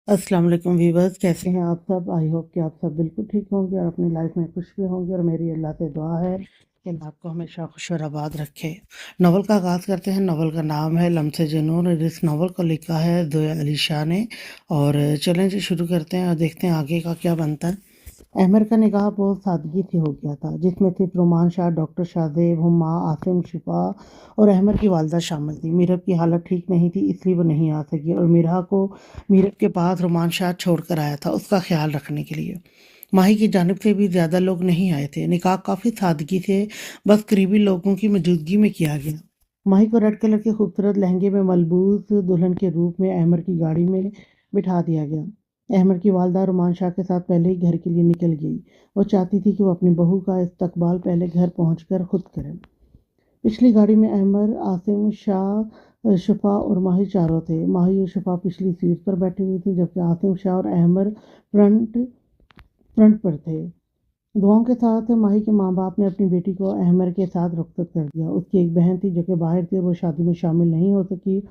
अस्सलाम वालेकुम वीवर्स, कैसे हैं आप सब? आई होप कि आप सब बिल्कुल ठीक होंगे और अपनी लाइफ में खुश भी होंगे। और मेरी अल्लाह से दुआ है कि अल्लाह आपको हमेशा खुश और आबाद रखे। नावल का आगाज़ करते हैं। नावल का नाम है लम्स जुनून और इस नावल को लिखा है ज़ोया अली शाह ने। और चलें जी, शुरू करते हैं और देखते हैं आगे का क्या बनता है। अहमर का निकाह बहुत सादगी से हो गया था, जिसमें सिर्फ रोमान शाह, डॉक्टर शाहजेब, हुम्मा, आसिम, शिफा और अहमर की वालदा शामिल थी। मीरब की हालत ठीक नहीं थी, इसलिए वो नहीं आ सकी और मीरा को मीरब के पास रोमान शाह छोड़ कर आया था, उसका ख्याल रखने के लिए। माही की जानिब से भी ज़्यादा लोग नहीं आए थे। निकाह काफ़ी सादगी से बस करीबी लोगों की मौजूदगी में किया गया। माही को रेड कलर के खूबसूरत लहंगे में मलबूस दुल्हन के रूप में अहमर की गाड़ी में बिठा दिया गया। अहमद की वालदा रुमान शाह के साथ पहले ही घर के लिए निकल गई। वो चाहती थी कि वो अपनी बहू का इस्तकबाल पहले घर पहुंचकर खुद करे। पिछली गाड़ी में अहमद, आसिम, शाह, शफा और माही चारों थे। माही और शफा पिछली सीट पर बैठी हुई थी, जबकि आसिम, शाह और अहमद फ्रंट फ्रंट पर थे। दुआओं के साथ माही के माँ बाप ने अपनी बेटी को अहमद के साथ रुखसत कर दिया। उसकी एक बहन थी जो कि बाहर थी और वो शादी में शामिल नहीं हो सकी,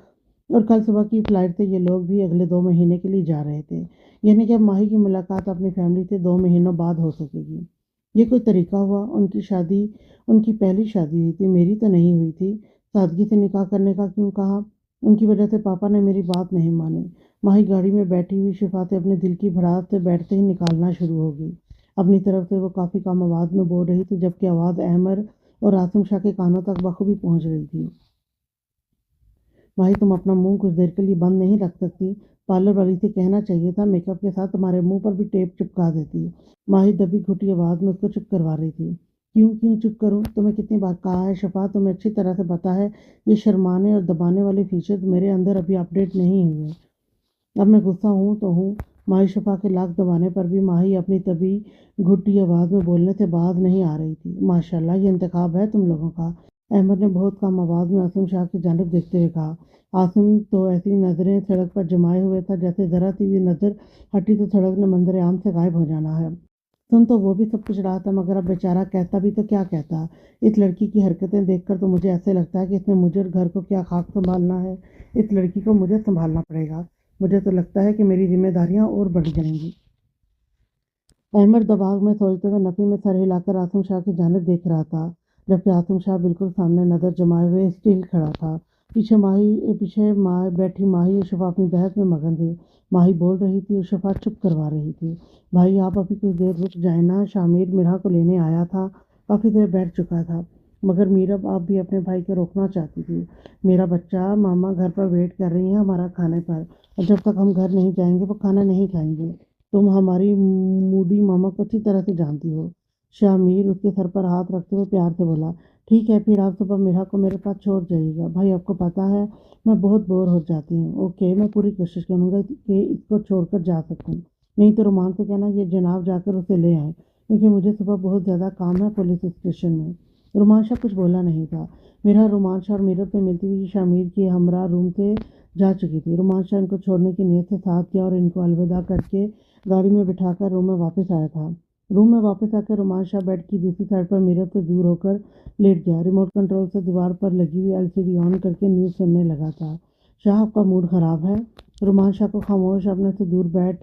और कल सुबह की फ़्लाइट से ये लोग भी अगले 2 महीने के लिए जा रहे थे। यानी कि अब माही की मुलाकात अपनी फैमिली से 2 महीनों बाद हो सकेगी। ये कोई तरीका हुआ? उनकी पहली शादी हुई थी, मेरी तो नहीं हुई थी। सादगी से निकाह करने का क्यों कहा? उनकी वजह से पापा ने मेरी बात नहीं मानी। माही गाड़ी में बैठी हुई शिफा से अपने दिल की भड़ास से बैठते ही निकालना शुरू हो गई। अपनी तरफ से वो काफ़ी कम आवाज़ में बोल रही थी, जबकि आवाज़ अहमद और आसिम शाह के कानों तक बखूबी पहुँच रही थी। भाई, तुम अपना मुंह कुछ देर के लिए बंद नहीं रख सकती? पार्लर वाली से कहना चाहिए था, मेकअप के साथ तुम्हारे मुंह पर भी टेप चिपका देती। माही दबी घुटी आवाज़ में उसको चुप करवा रही थी। क्यों क्यों चुप करूं? तुम्हें कितनी बार कहा है शफा, तुम्हें अच्छी तरह से पता है ये शर्माने और दबाने वाले फीचर्स मेरे अंदर अभी अपडेट नहीं हुए। अब मैं गुस्सा हूँ तो हूँ। माही शफा के लाख दबाने पर भी माही अपनी तभी घुटी आवाज़ में बोलने से बाज नहीं आ रही थी। माशाल्लाह, ये इंतखाब है तुम लोगों का। अहमद ने बहुत कम आवाज़ में आसिम शाह की जानिब देखते हुए कहा। आसिम तो ऐसी नज़रें सड़क पर जमाए हुए था जैसे ज़रा सी भी नज़र हटी तो सड़क ने मंजर आम से गायब हो जाना है। सुन तो वो भी सब कुछ रहा था, मगर अब बेचारा कहता भी तो क्या कहता। इस लड़की की हरकतें देखकर तो मुझे ऐसे लगता है कि इसने मुझे और घर को क्या खाक संभालना है। इस लड़की को मुझे संभालना पड़ेगा। मुझे तो लगता है कि मेरी जिम्मेदारियां और बढ़ जाएंगी। अहमद दबाव में सोचते हुए नफ़ी में सर हिलाकर आसिम शाह की जानिब देख रहा था, जबकि आसिम शाह बिल्कुल सामने नज़र जमाए हुए स्टील खड़ा था। पीछे माँ बैठी माही और शफा अपनी बहस में मगन थी। माही बोल रही थी और शफा चुप करवा रही थी। भाई, आप अभी कुछ देर रुक जाए ना, शामिर मिरा को लेने आया था, काफ़ी देर बैठ चुका था। मगर मीरब आप भी अपने भाई को रोकना चाहती थी। मेरा बच्चा, मामा घर पर वेट कर रही हैं हमारा खाने पर, और जब तक हम घर नहीं जाएंगे वो खाना नहीं खाएंगे। तुम हमारी मूडी मामा को अच्छी तरह से जानती हो। शामिर उसके सर पर हाथ रखते हुए प्यार से बोला। ठीक है, फिर आप सुबह मेरा को मेरे पास छोड़ जाइएगा। भाई, आपको पता है मैं बहुत बोर हो जाती हूँ। ओके, मैं पूरी कोशिश करूँगा कि इसको छोड़कर जा सकूँ। नहीं तो रोमान से कहना ये जनाब जाकर उसे ले आए, क्योंकि मुझे सुबह बहुत ज़्यादा काम है पुलिस स्टेशन में। रोमान शाह कुछ बोला नहीं था। मेरा रोमान शाह और मीरब से मिलती हुई शामिर की हमरा रूम से जा चुकी थी। रोमान शाह इनको छोड़ने की नीयत से साथ किया और इनको अलविदा करके गाड़ी में बिठाकर रूम में वापस आया था। रूम में वापस आकर रोमान शाह बेड की दूसरी साइड पर मिरर से दूर होकर लेट गया। रिमोट कंट्रोल से दीवार पर लगी हुई एलसीडी ऑन करके न्यूज़ सुनने लगा था। शाह, आपका मूड ख़राब है? रोमान शाह को खामोश अपने से दूर बैठ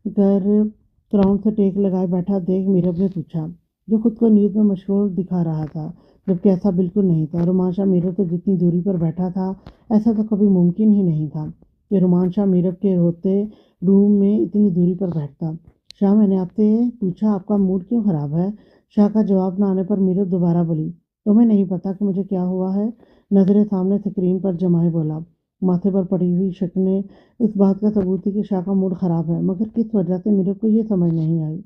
कर क्राउन से टेक लगाए बैठा देख मीरब ने पूछा, जो खुद को न्यूज़ में मशहूर दिखा रहा था, जबकि ऐसा बिल्कुल नहीं था। रोमान शाह मीरब से जितनी दूरी पर बैठा था, ऐसा तो कभी मुमकिन ही नहीं था कि रोमान शाह मीरब के होते रूम में इतनी दूरी पर बैठता। शाह, मैंने आपसे पूछा आपका मूड क्यों ख़राब है? शाह का जवाब न आने पर मीरब दोबारा बोली, तुम्हें नहीं पता कि मुझे क्या हुआ है? नज़रें सामने स्क्रीन पर जमाए बोला। माथे पर पड़ी हुई शक्लें इस बात का सबूत थी कि शाह का मूड ख़राब है, मगर किस वजह से मीरब को ये समझ नहीं आई।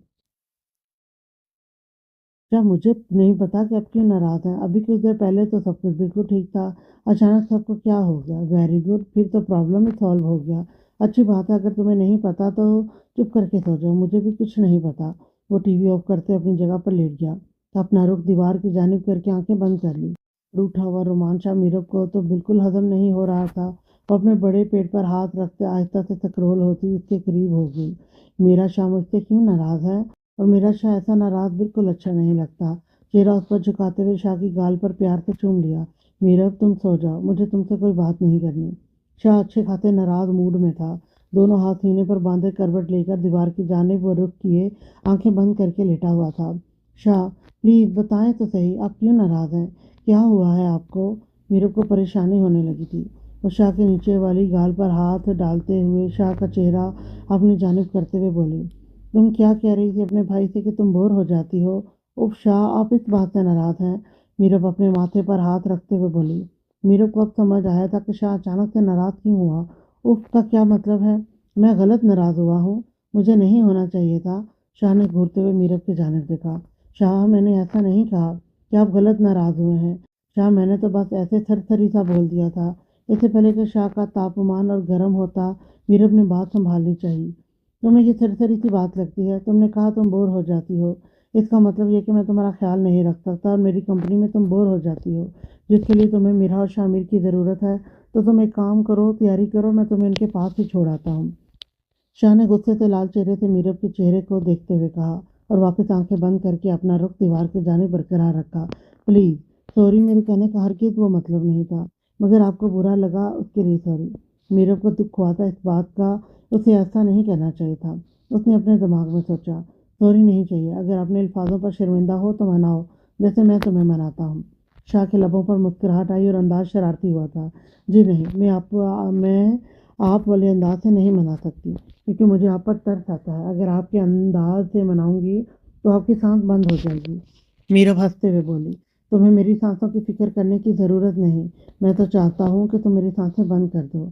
क्या मुझे नहीं पता कि आप क्यों नाराज़ हैं? अभी कुछ देर पहले तो सब कुछ बिल्कुल ठीक था। अचानक सबको क्या हो गया? वेरी गुड, फिर तो प्रॉब्लम ही सॉल्व हो गया। अच्छी बात है, अगर तुम्हें नहीं पता तो चुप करके सो जाओ। मुझे भी कुछ नहीं पता। वो टीवी ऑफ करते अपनी जगह पर लेट गया। अपना रुख दीवार की जानिब करके आंखें बंद कर ली। रूठा हुआ रोमांचा मीरब को तो बिल्कुल हजम नहीं हो रहा था। वो अपने बड़े पेट पर हाथ रखते आहिस्ता से सक्रोल होती उसके करीब हो गई। मेरा शाह मुझसे क्यों नाराज़ है? और मेरा शाह ऐसा नाराज़ बिल्कुल अच्छा नहीं लगता। चेहरा उस पर झुकाते हुए शाह की गाल पर प्यार से चूम लिया। मीरब, तुम सो जाओ, मुझे तुमसे कोई बात नहीं करनी। शाह अच्छे खासे नाराज़ मूड में था। दोनों हाथ सीने पर बांधे करवट लेकर दीवार की जानिब वो रुख किए आंखें बंद करके लेटा हुआ था। शाह, प्लीज़ बताएं तो सही, आप क्यों नाराज़ हैं? क्या हुआ है आपको? मीरब को परेशानी होने लगी थी। वो शाह के नीचे वाली गाल पर हाथ डालते हुए शाह का चेहरा अपनी जानिब करते हुए बोली, तुम क्या कह रही थी अपने भाई से कि तुम बोर हो जाती हो? उफ शाह, आप इस बात से नाराज़ हैं? मीरब अपने माथे पर हाथ रखते हुए बोली। मीरब को अब समझ आया था कि शाह अचानक से नाराज़ क्यों हुआ। उफ का क्या मतलब है? मैं गलत नाराज़ हुआ हूँ? मुझे नहीं होना चाहिए था। शाह ने घूरते हुए मीरब की जानिब देखा। शाह, मैंने ऐसा नहीं कहा कि आप गलत नाराज़ हुए हैं। शाह, मैंने तो बस ऐसे थरथरी सा बोल दिया था। इससे पहले कि शाह का तापमान और गर्म होता, मीरब ने बात संभालनी चाहिए। तुम्हें ये थरथरी सी बात लगती है? तुमने कहा तुम बोर हो जाती हो। इसका मतलब ये कि मैं तुम्हारा ख्याल नहीं रख सकता और मेरी कंपनी में तुम बोर हो जाती हो, जिसके लिए तुम्हें मेरा और शामिर की ज़रूरत है। तो तुम एक काम करो, तैयारी करो, मैं तुम्हें इनके पास ही छोड़ आता हूँ। शाह ने गुस्से से लाल चेहरे से मीरब के चेहरे को देखते हुए कहा और वापस आंखें बंद करके अपना रुख दीवार के जाने बरकरार रखा। प्लीज़, सॉरी, मेरे कहने का हरगिज़ वो मतलब नहीं था, मगर आपको बुरा लगा उसके लिए सॉरी। मीरब को दुख हुआ था इस बात का, उसे ऐसा नहीं करना चाहिए था। उसने अपने दिमाग में सोचा, सॉरी नहीं चाहिए, अगर अपने अल्फाजों पर शर्मिंदा हो तो मनाओ, जैसे मैं तुम्हें मनाता हूँ। शाह के लबों पर मुस्कुराहट आई और अंदाज शरारती हुआ था। जी नहीं, मैं आप वाले अंदाज से नहीं मना सकती, क्योंकि मुझे आप पर तरस आता है। अगर आपके अंदाज से मनाऊंगी तो आपकी सांस बंद हो जाएगी। मीरब हंसते हुए बोली, तुम्हें मेरी सांसों की फिक्र करने की ज़रूरत नहीं। मैं तो चाहता हूँ कि तुम मेरी सांसें बंद कर दो।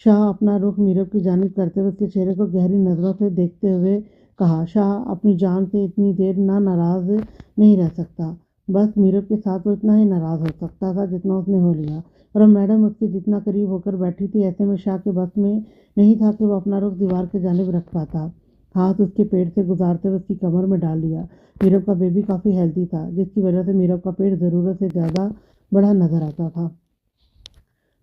शाह अपना रुख मीरब की जानिब करते हुए उसके चेहरे को गहरी नज़रों से देखते हुए कहा। शाह अपनी जान से इतनी देर ना नाराज़ नहीं रह सकता। बस मीरब के साथ वो इतना ही नाराज़ हो सकता था जितना उसने हो लिया। और अब मैडम उसके जितना करीब होकर बैठी थी, ऐसे में शाह के बस में नहीं था कि वो अपना रुख दीवार की जानिब रख पाता। हाथ उसके पेट से गुजारते हुए उसकी कमर में डाल लिया। मीरब का बेबी काफ़ी हेल्दी था, जिसकी वजह से मीरब का पेट ज़रूरत से ज़्यादा बड़ा नज़र आता था।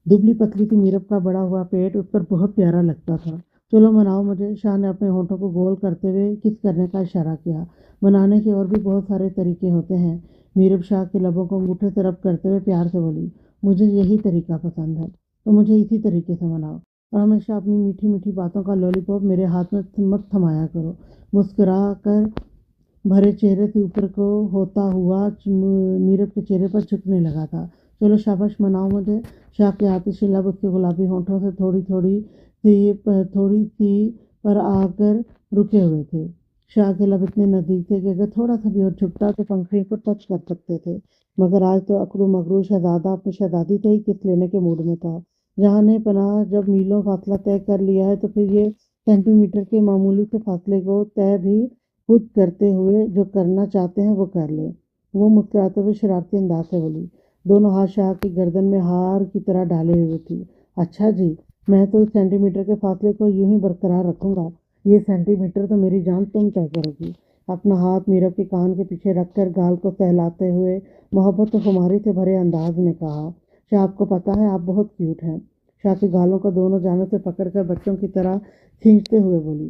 दुबली पतली सी मीरब का बड़ा हुआ पेट उस पर बहुत प्यारा लगता था। चलो मनाओ मुझे, शाह ने अपने होठों को गोल करते हुए किस करने का इशारा किया। मनाने के और भी बहुत सारे तरीके होते हैं। मीरब शाह के लबों को अंगूठे से रब करते हुए प्यार से बोली, मुझे यही तरीका पसंद है, तो मुझे इसी तरीके से मनाओ। और हमेशा अपनी मीठी मीठी बातों का लॉलीपॉप मेरे हाथ में मत थमाया करो। मुस्कुरा कर भरे चेहरे से ऊपर को होता हुआ मीरब के चेहरे पर झुकने लगा था। चलो शाबाश, मनाओ मुझे। शाह के आतिशी लब उसके गुलाबी होठों से थोड़ी सी पर आकर रुके हुए थे। शाह के लब इतने नज़दीक थे कि अगर थोड़ा सा भी और झुकता तो पंखड़ी को टच कर सकते थे। मगर आज तो अकड़ू मगरू शहजादा अपनी शहजादी से ही किस लेने के मूड में था। जहाँ ने पनाह जब मीलों फासला तय कर लिया है तो फिर ये सेंटीमीटर के मामूली से फासले को तय भी खुद करते हुए जो करना चाहते हैं वो कर लें। वो मुस्कुराते हुए शरारती अंदाज से बोली। दोनों हाथ शाह की गर्दन में हार की तरह डाले हुए थी। अच्छा जी, मैं तो इस सेंटीमीटर के फासले को यूं ही बरकरार रखूंगा। ये सेंटीमीटर तो मेरी जान तुम तय करोगी। अपना हाथ मीरब के कान के पीछे रखकर गाल को सहलाते हुए मोहब्बत और खुमारी से भरे अंदाज में कहा, शाह आपको पता है आप बहुत क्यूट हैं। शाह के गालों को दोनों जानों से पकड़कर बच्चों की तरह खींचते हुए बोली,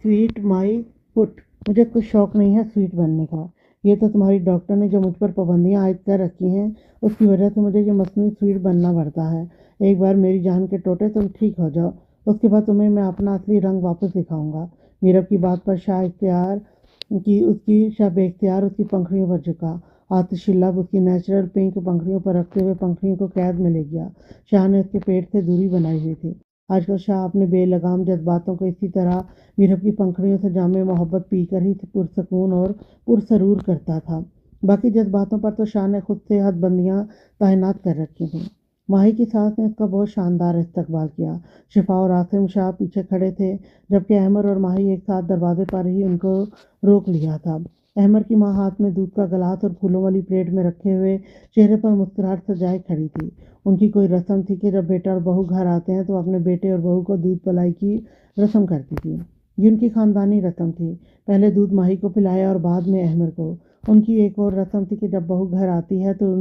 स्वीट माई फुट, मुझे कुछ शौक नहीं है स्वीट बनने का। ये तो तुम्हारी डॉक्टर ने जो मुझ पर पाबंदियां आयद कर रखी हैं, उसकी वजह से मुझे ये मसनूई स्वीट बनना पड़ता है। एक बार मेरी जान के टोटे तुम ठीक हो जाओ, उसके बाद तुम्हें मैं अपना असली रंग वापस दिखाऊंगा। मीरब की बात पर शाह बेख्तियार उसकी पंखड़ियों पर झुका। आतिशी लब उसकी नेचुरल पिंक पंखड़ियों पर रखते हुए पंखड़ियों को कैद में ले गया। शाह ने उसके पेट से दूरी बनाई हुई थी। आजकल शाह अपने बेलगाम जज्बातों को इसी तरह मीरब की पंखड़ियों से जामे मोहब्बत पीकर ही पुरसकून और पुरसरूर करता था। बाकी जज्बातों पर तो शाह ने खुद से हदबंदियां तैनात कर रखी थीं। माही की सास ने इसका बहुत शानदार इस्तकबाल किया। शिफा और आसिम शाह पीछे खड़े थे, जबकि अहमर और माही एक साथ दरवाजे पर ही उनको रोक लिया था। अहमर की माँ हाथ में दूध का गिलास और फूलों वाली प्लेट में रखे हुए चेहरे पर मुस्कुराहट सजाए खड़ी थी। उनकी कोई रस्म थी कि जब बेटा और बहू घर आते हैं तो अपने बेटे और बहू को दूध पिलाई की रस्म करती थी। ये उनकी खानदानी रस्म थी। पहले दूध माही को पिलाया और बाद में अहमर को। उनकी एक और रस्म थी कि जब बहू घर आती है तो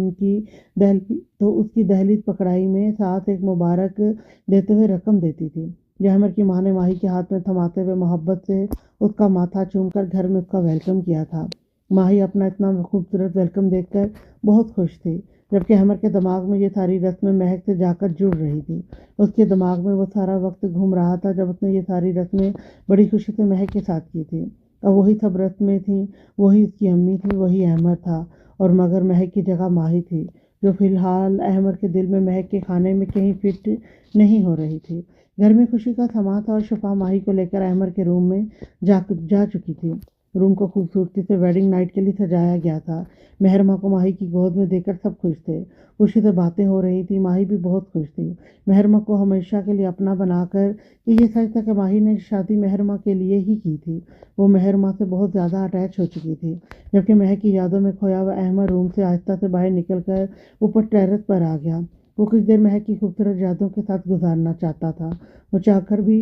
उसकी दहलीज पकड़ाई में सास एक मुबारक देते हुए रकम देती थी। अहमर की माँ ने माही के हाथ में थमाते हुए मोहब्बत से उसका माथा चूमकर घर में उसका वेलकम किया था। माही अपना इतना खूबसूरत वेलकम देखकर बहुत खुश थी। جبکہ احمد کے دماغ میں یہ ساری رسمیں مہک سے جا کر جڑ رہی تھی۔ اس کے دماغ میں وہ سارا وقت گھوم رہا تھا جب اس نے یہ ساری رسمیں بڑی خوشی سے مہک کے ساتھ کی تھی۔ اب وہی سب رسمیں تھیں، وہی اس کی امی تھی، وہی احمد تھا، اور مگر مہک کی جگہ ماہی تھی، جو فی الحال احمد کے دل میں مہک کے کھانے میں کہیں فٹ نہیں ہو رہی تھی۔ گھر میں خوشی کا سما تھا اور شفا ماہی کو لے کر احمد کے روم میں جا چکی تھی۔ روم کو خوبصورتی سے ویڈنگ نائٹ کے لیے سجایا گیا تھا۔ مہرماں کو ماہی کی گود میں دیکھ کر سب خوش تھے، خوشی سے باتیں ہو رہی تھی۔ ماہی بھی بہت خوش تھی، مہرماں کو ہمیشہ کے لیے اپنا بنا کر۔ کہ یہ سچ تھا کہ ماہی نے شادی مہرماں کے لیے ہی کی تھی۔ وہ مہرماں سے بہت زیادہ اٹیچ ہو چکی تھی۔ جبکہ مہک کی یادوں میں کھویا ہوا احمد روم سے آہستہ سے باہر نکل کر اوپر ٹیرس پر آ گیا۔ وہ کچھ دیر مہک کی خوبصورت یادوں کے ساتھ گزارنا چاہتا تھا۔ وہ چاہ کر بھی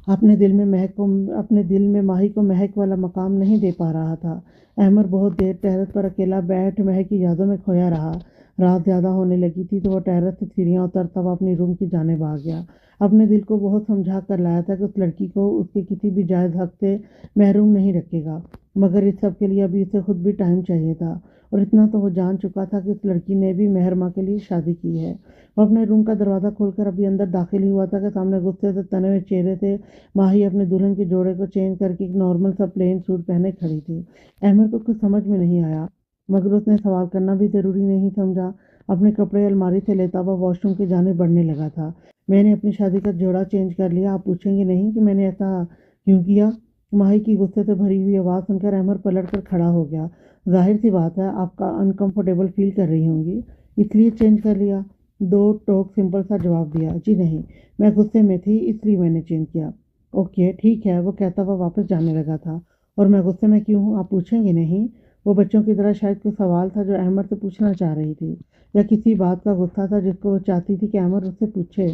اپنے دل میں ماہی کو مہک والا مقام نہیں دے پا رہا تھا۔ احمد بہت دیر ٹیرس پر اکیلا بیٹھ مہک کی یادوں میں کھویا رہا۔ رات زیادہ ہونے لگی تھی تو وہ ٹیرس سے سیڑھیاں اترتا ہوا اپنی روم کی جانب آ گیا۔ اپنے دل کو بہت سمجھا کر لایا تھا کہ اس لڑکی کو اس کے کسی بھی جائز حق سے محروم نہیں رکھے گا، مگر اس سب کے لیے ابھی اسے خود بھی ٹائم چاہیے تھا۔ اور اتنا تو وہ جان چکا تھا کہ اس لڑکی نے بھی مہرماں کے لیے شادی کی ہے۔ وہ اپنے روم کا دروازہ کھول کر ابھی اندر داخل ہی ہوا تھا کہ سامنے غصے سے تنے ہوئے چہرے سے ماہی اپنے دلہن کے جوڑے کو چینج کر کے ایک نارمل سا پلین سوٹ پہنے کھڑی تھی۔ احمد کو کچھ سمجھ میں نہیں آیا، مگر اس نے سوال کرنا بھی ضروری نہیں سمجھا۔ اپنے کپڑے الماری سے لیتا ہوا واش روم کی جانب بڑھنے لگا تھا۔ میں نے اپنی شادی کا جوڑا چینج کر لیا، آپ پوچھیں گے نہیں کہ میں نے ایسا کیوں کیا؟ ماہی کی غصے سے بھری ہوئی آواز سن کر احمد پلٹ کر کھڑا ہو گیا۔ ظاہر سی بات ہے آپ کا انکمفرٹیبل فیل کر رہی ہوں گی، اس لیے چینج کر لیا؟ دو ٹوک سمپل سا جواب دیا۔ جی نہیں، میں غصے میں تھی اس لیے میں نے چینج کیا۔ اوکے ٹھیک ہے، وہ کہتا ہوا واپس جانے لگا تھا۔ اور میں غصے میں کیوں ہوں آپ پوچھیں گے نہیں؟ وہ بچوں کی طرح شاید کوئی سوال تھا جو احمد سے پوچھنا چاہ رہی تھی، یا کسی بات کا غصہ تھا جس کو وہ چاہتی تھی کہ احمد اس سے پوچھے۔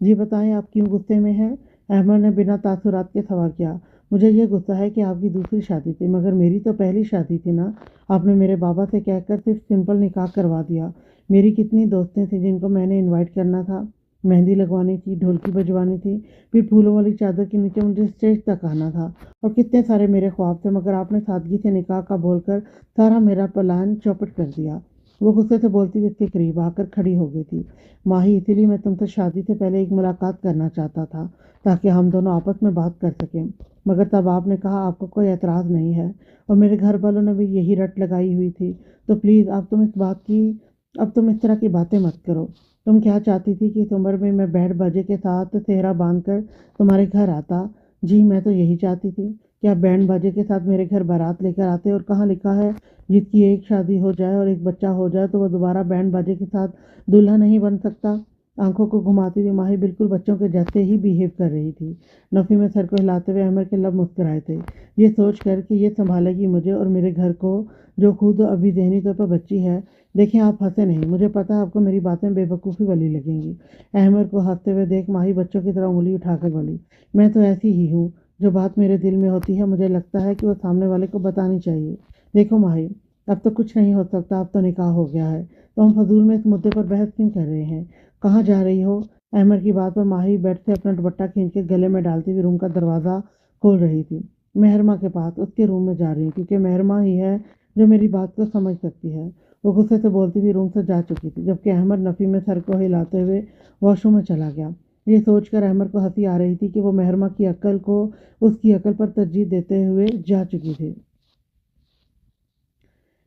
جی بتائیں آپ کیوں غصے میں ہیں؟ احمد نے بنا تاثرات کے سوال کیا۔ مجھے یہ غصہ ہے کہ آپ کی دوسری شادی تھی، مگر میری تو پہلی شادی تھی نا۔ آپ نے میرے بابا سے کہہ کر صرف سمپل نکاح کروا دیا۔ میری کتنی دوستیں تھیں جن کو میں نے انوائٹ کرنا تھا، مہندی لگوانی تھی، ڈھولکی بجوانی تھی، پھر پھولوں والی چادر کے نیچے مجھے اسٹیج تک آنا تھا، اور کتنے سارے میرے خواب تھے، مگر آپ نے سادگی سے نکاح کا بول کر سارا میرا پلان چوپٹ کر دیا۔ وہ غصے سے بولتی ہوئی اس کے قریب آ کر کھڑی ہو گئی تھی۔ ماہی اسی لیے میں تم سے شادی سے پہلے ایک ملاقات کرنا چاہتا تھا تاکہ ہم دونوں آپس میں بات کر سکیں، مگر تب آپ نے کہا آپ کو کوئی اعتراض نہیں ہے، اور میرے گھر والوں نے بھی یہی رٹ لگائی ہوئی تھی۔ تو پلیز اب تم اس طرح کی باتیں مت کرو۔ تم کیا چاہتی تھی کہ اس عمر میں میں بینڈ باجے کے ساتھ سہرا باندھ کر تمہارے گھر آتا؟ جی میں تو یہی چاہتی تھی کہ آپ بینڈ باجے کے ساتھ میرے گھر بارات لے کر آتے، اور کہاں لکھا ہے جس کی ایک شادی ہو جائے اور ایک بچہ ہو جائے تو وہ دوبارہ بینڈ باجے کے ساتھ دلہا نہیں بن سکتا؟ آنکھوں کو گھماتی ہوئی ماہی بالکل بچوں کے جیسے ہی بیہیو کر رہی تھی۔ نفی میں سر کو ہلاتے ہوئے احمد کے لب مسکرائے تھے، یہ سوچ کر کہ یہ سنبھالے گی مجھے اور میرے گھر کو، جو خود ابھی ذہنی طور پر بچی ہے۔ دیکھیں آپ ہنسے نہیں، مجھے پتا ہے آپ کو میری باتیں بے وقوفی والی لگیں گی۔ احمد کو ہنستے ہوئے دیکھ ماہی بچوں کی طرح انگلی اٹھا کر بولی، میں تو ایسی ہی ہوں، جو بات میرے دل میں ہوتی ہے مجھے لگتا ہے کہ وہ سامنے والے کو بتانی چاہیے۔ دیکھو ماہی، اب تو کچھ نہیں ہو سکتا، اب تو نکاح ہو گیا ہے، تو ہم فضول میں اس مدعے پر بحث کیوں کر رہے ہیں؟ کہاں جا رہی ہو؟ احمد کی بات پر ماہی بیڈ سے اپنا دوپٹہ کھینچ کے گلے میں ڈالتی ہوئی روم کا دروازہ کھول رہی تھی۔ مہرماں کے پاس، اس کے روم میں جا رہی ہوں کیونکہ مہرماں ہی ہے جو میری بات کو سمجھ سکتی ہے۔ وہ غصے سے بولتی ہوئی روم سے جا چکی تھی، جبکہ احمد نفی میں سر کو ہلاتے ہوئے واش روم میں چلا گیا۔ یہ سوچ کر احمد کو ہنسی آ رہی تھی کہ وہ مہرماں کی عقل کو اس کی عقل پر ترجیح دیتے ہوئے جا چکی تھی۔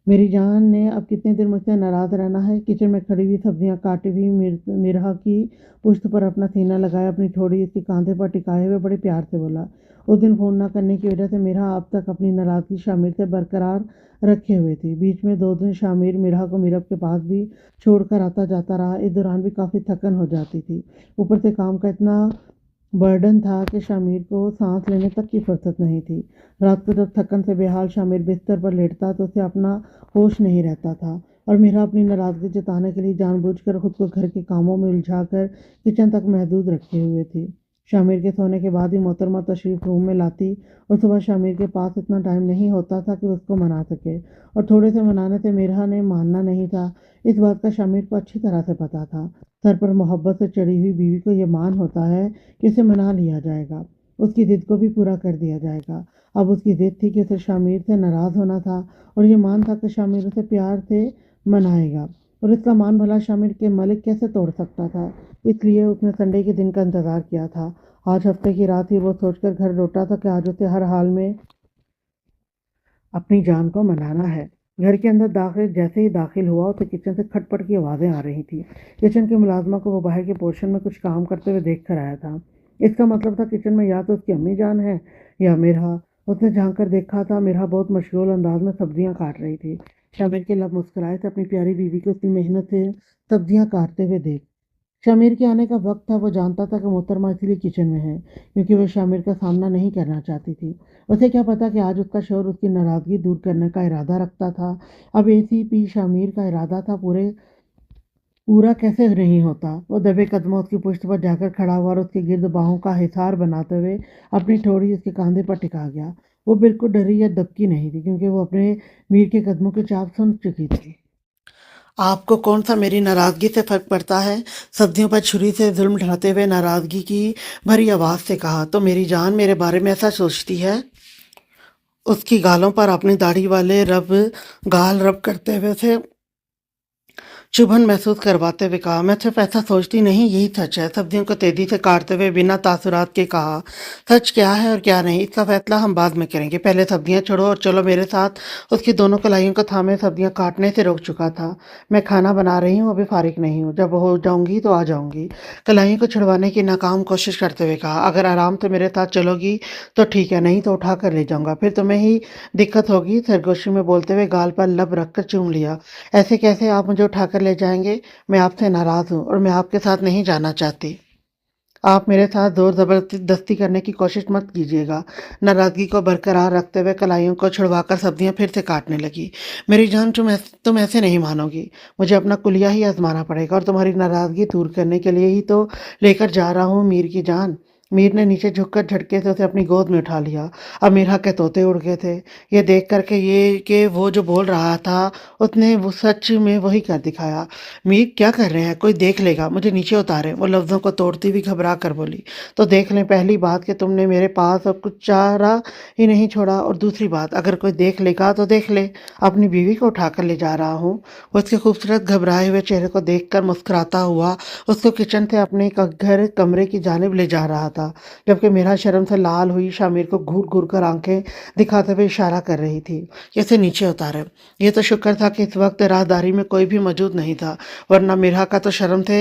میری جان نے اب کتنی دیر مجھ سے ناراض رہنا ہے؟ کچن میں کھڑی ہوئی سبزیاں کاٹی ہوئی مرحا کی پشت پر اپنا سینہ لگایا اپنی ٹھوڑی اس کے کاندھے پر ٹکائے ہوئے بڑے پیار سے بولا۔ اس دن فون نہ کرنے کی وجہ سے مرحا اب تک اپنی ناراضگی شامر سے برقرار رکھے ہوئے تھی۔ بیچ میں 2 دن شامر مرحا کو میرب کے پاس بھی چھوڑ کر آتا جاتا رہا۔ اس دوران بھی کافی تھکن ہو جاتی تھی، اوپر سے کام کا اتنا برڈن تھا کہ شامر کو سانس لینے تک کی فرصت نہیں تھی۔ رات کو جب تھکن سے بے حال شامر بستر پر لیٹتا تو اسے اپنا ہوش نہیں رہتا تھا، اور مرحا اپنی ناراضگی جتانے کے لیے جان بوجھ کر خود کو گھر کے کاموں میں الجھا کر کچن تک محدود رکھے ہوئے تھی۔ شامر کے سونے کے بعد ہی محترمہ تشریف روم میں لاتی، اور صبح شامر کے پاس اتنا ٹائم نہیں ہوتا تھا کہ اس کو منا سکے، اور تھوڑے سے منانے سے مرحا نے ماننا نہیں تھا۔ اس بات کا شامر کو اچھی طرح سے پتا تھا۔ سر پر محبت سے چڑھی ہوئی بیوی کو یہ مان ہوتا ہے کہ اسے منا لیا جائے گا، اس کی ضد کو بھی پورا کر دیا جائے گا۔ اب اس کی ضد تھی کہ اسے شامر سے ناراض ہونا تھا، اور یہ مان تھا کہ شامر اسے پیار سے मनाएगा और इसका मान भला शामिर के मालिक कैसे तोड़ सकता था। इसलिए उसने संडे के दिन का इंतज़ार किया था। आज हफ्ते की रात ही वो सोचकर घर लौटा था कि आज उसे हर हाल में अपनी जान को मनाना है। घर के अंदर जैसे ही दाखिल हुआ उसे किचन से खटपट की आवाज़ें आ रही थी। किचन की मुलाजमा को वो बाहर के पोर्शन में कुछ काम करते हुए देख कर आया था। इसका मतलब था किचन में या तो उसकी अम्मी जान है या मिरहा। उसने झांक कर देखा था, मिरहा बहुत मशगूल अंदाज में सब्जियां काट रही थी। शामिर के लब मुस्कुराए थे अपनी प्यारी बीवी को उसकी मेहनत से सब्जियां काटते हुए देख। शामिर के आने का वक्त था। वो जानता था कि मोहतरमा इसीलिए किचन में है क्योंकि वो शामिर का सामना नहीं करना चाहती थी। उसे क्या पता कि आज उसका शौहर उसकी नाराज़गी दूर करने का इरादा रखता था। अब एसीपी शामिर का इरादा था पूरा कैसे नहीं होता। वो दबे कदमों उसकी पुश्त पर जाकर खड़ा हुआ और उसके गिर्द बाहों का हिसार बनाते हुए अपनी ठोड़ी उसके कंधे पर टिका गया। वो बिल्कुल डरी या दबकी नहीं थी क्योंकि वो अपने मीर के कदमों की चाप सुन चुकी थी। आपको कौन सा मेरी नाराज़गी से फ़र्क पड़ता है? सब्जियों पर छुरी से जुल्म ढाते हुए नाराज़गी की भरी आवाज़ से कहा। तो मेरी जान मेरे बारे में ऐसा सोचती है? उसकी गालों पर अपनी दाढ़ी वाले गाल रब करते हुए से चुभन महसूस करवाते हुए कहा, मैं सिर्फ ऐसा सोचती नहीं, यही सच है। सब्जियों को तेजी से काटते हुए बिना तासुरात के कहा, सच क्या है और क्या नहीं इसका फैसला हम बाद में करेंगे। पहले सब्जियां छोड़ो और चलो मेरे साथ। उसकी दोनों कलाइयों को थामे सब्जियां काटने से रोक चुका था। मैं खाना बना रही हूँ, अभी फारिग नहीं हूँ। जब हो जाऊंगी तो आ जाऊंगी। कलाइयों को छुड़वाने की नाकाम कोशिश करते हुए कहा, अगर आराम से मेरे साथ चलोगी तो ठीक है, नहीं तो उठा कर ले जाऊंगा, फिर तुम्हें ही दिक्कत होगी। सरगोशी में बोलते हुए गाल पर लब रखकर चूम लिया। ऐसे कैसे आप मुझे उठाकर ले जाएंगे? मैं आपसे नाराज़ हूँ और मैं आपके साथ नहीं जाना चाहती। आप मेरे साथ ज़ोर ज़बरदस्ती करने की कोशिश मत कीजिएगा। नाराज़गी को बरकरार रखते हुए कलाइयों को छुड़वाकर सब्जियां फिर से काटने लगी। मेरी जान, तुम ऐसे नहीं मानोगी। मुझे अपना कुलिया ही आजमाना पड़ेगा और तुम्हारी नाराज़गी दूर करने के लिए ही तो लेकर जा रहा हूँ मीर की जान। मीर ने नीचे झुककर झटके से उसे अपनी गोद में उठा लिया। अब मीरा के तोते उड़ गए थे। ये देख करके ये कि वो जो बोल रहा था उसने वो सच में वही कर दिखाया। मीर क्या कर रहे हैं? कोई देख लेगा, मुझे नीचे उतारे। वो लफ्ज़ों को तोड़ती हुई घबरा कर बोली। तो देख लें, पहली बात कि तुमने मेरे पास अब कुछ चारा ही नहीं छोड़ा, और दूसरी बात, अगर कोई देख लेगा तो देख ले, अपनी बीवी को उठाकर ले जा रहा हूँ। वो उसके खूबसूरत घबराए हुए चेहरे को देखकर मुस्कुराता हुआ उसको किचन से अपने कमरे की जानिब ले जा रहा था, जबकि मेरा शर्म से लाल हुई शामिर को घूर घूर कर आंखें दिखाते हुए इशारा कर रही थी कि इसे नीचे उतारे। ये तो शुक्र था कि इस वक्त राहदारी में कोई भी मौजूद नहीं था, वरना मिरहा का तो शर्म से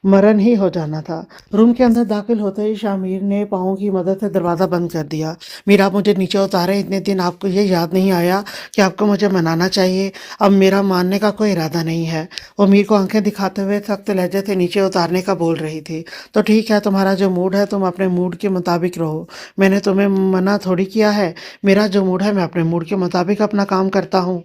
मरण ही हो जाना था। रूम के अंदर दाखिल होते ही शामिर ने पाँव की मदद से दरवाज़ा बंद कर दिया। मीरा, मुझे नीचे उतारे। इतने दिन आपको ये याद नहीं आया कि आपको मुझे मनाना चाहिए? अब मेरा मानने का कोई इरादा नहीं है। वो मीर को आंखें दिखाते हुए सख्त लहजे से नीचे उतारने का बोल रही थी। तो ठीक है, तुम्हारा जो मूड है तुम अपने मूड के मुताबिक रहो। मैंने तुम्हें मना थोड़ी किया है। मेरा जो मूड है मैं अपने मूड के मुताबिक अपना काम करता हूँ।